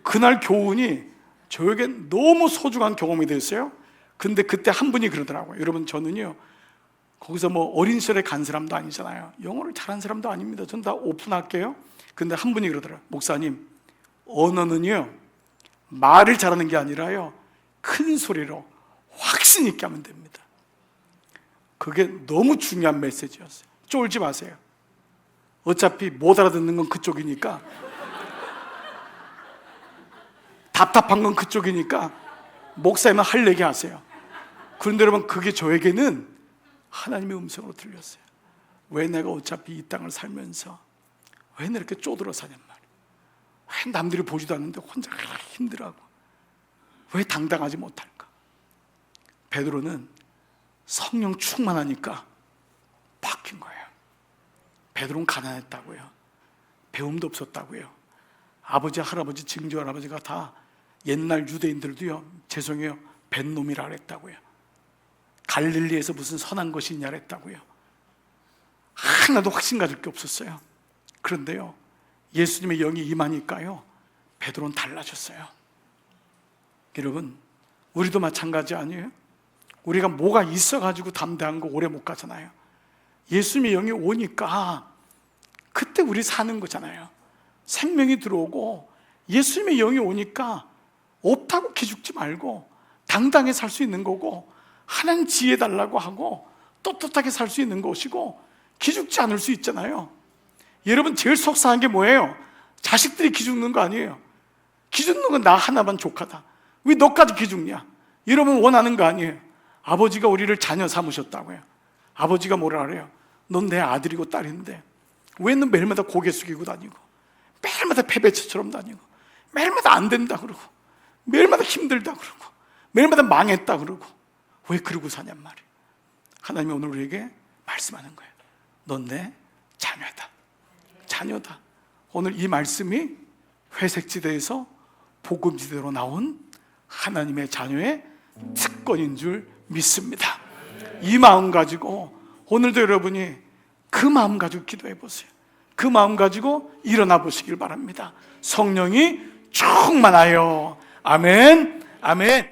그날 교훈이 저에게 너무 소중한 경험이 됐어요. 근데 그때 한 분이 그러더라고요. 여러분 저는요 거기서 뭐 어린 시절에 간 사람도 아니잖아요. 영어를 잘한 사람도 아닙니다. 전 다 오픈할게요. 근데 한 분이 그러더라고요. 목사님, 언어는요 말을 잘하는 게 아니라요 큰 소리로 확신 있게 하면 됩니다. 그게 너무 중요한 메시지였어요. 쫄지 마세요. 어차피 못 알아듣는 건 그쪽이니까, 답답한 건 그쪽이니까 목사님은 할 얘기 하세요. 그런데 여러분 그게 저에게는 하나님의 음성으로 들렸어요. 왜 내가 어차피 이 땅을 살면서 왜 내가 이렇게 쪼들어 사냔 말이에요. 왜 남들이 보지도 않는데 혼자 힘들어하고 왜 당당하지 못할까? 베드로는 성령 충만하니까 바뀐 거예요. 베드로는 가난했다고요. 배움도 없었다고요. 아버지, 할아버지, 증조 할아버지가 다 옛날 유대인들도요, 죄송해요, 뱃놈이라 그랬다고요. 갈릴리에서 무슨 선한 것이 있냐 그랬다고요. 하나도 확신 가질 게 없었어요. 그런데요, 예수님의 영이 임하니까요, 베드로는 달라졌어요. 여러분, 우리도 마찬가지 아니에요? 우리가 뭐가 있어가지고 담대한 거 오래 못 가잖아요. 예수님의 영이 오니까 그때 우리 사는 거잖아요. 생명이 들어오고 예수님의 영이 오니까 없다고 기죽지 말고 당당히 살 수 있는 거고, 하나님 지혜 달라고 하고 떳떳하게 살 수 있는 것이고, 기죽지 않을 수 있잖아요. 여러분 제일 속상한 게 뭐예요? 자식들이 기죽는 거 아니에요. 기죽는 건 나 하나만 족하다. 왜 너까지 기죽냐? 여러분 원하는 거 아니에요. 아버지가 우리를 자녀 삼으셨다고요. 아버지가 뭐라 그래요? 넌 내 아들이고 딸인데 왜 너 매일마다 고개 숙이고 다니고, 매일마다 패배처럼 다니고, 매일마다 안 된다 그러고, 매일마다 힘들다 그러고, 매일마다 망했다 그러고, 왜 그러고 사냔 말이에요. 하나님이 오늘 우리에게 말씀하는 거예요. 넌 내 자녀다. 자녀다. 오늘 이 말씀이 회색지대에서 복음지대로 나온 하나님의 자녀의 특권인 줄 믿습니다. 이 마음 가지고 오늘도 여러분이 그 마음 가지고 기도해 보세요. 그 마음 가지고 일어나 보시길 바랍니다. 성령이 충만하여 아멘. 아멘.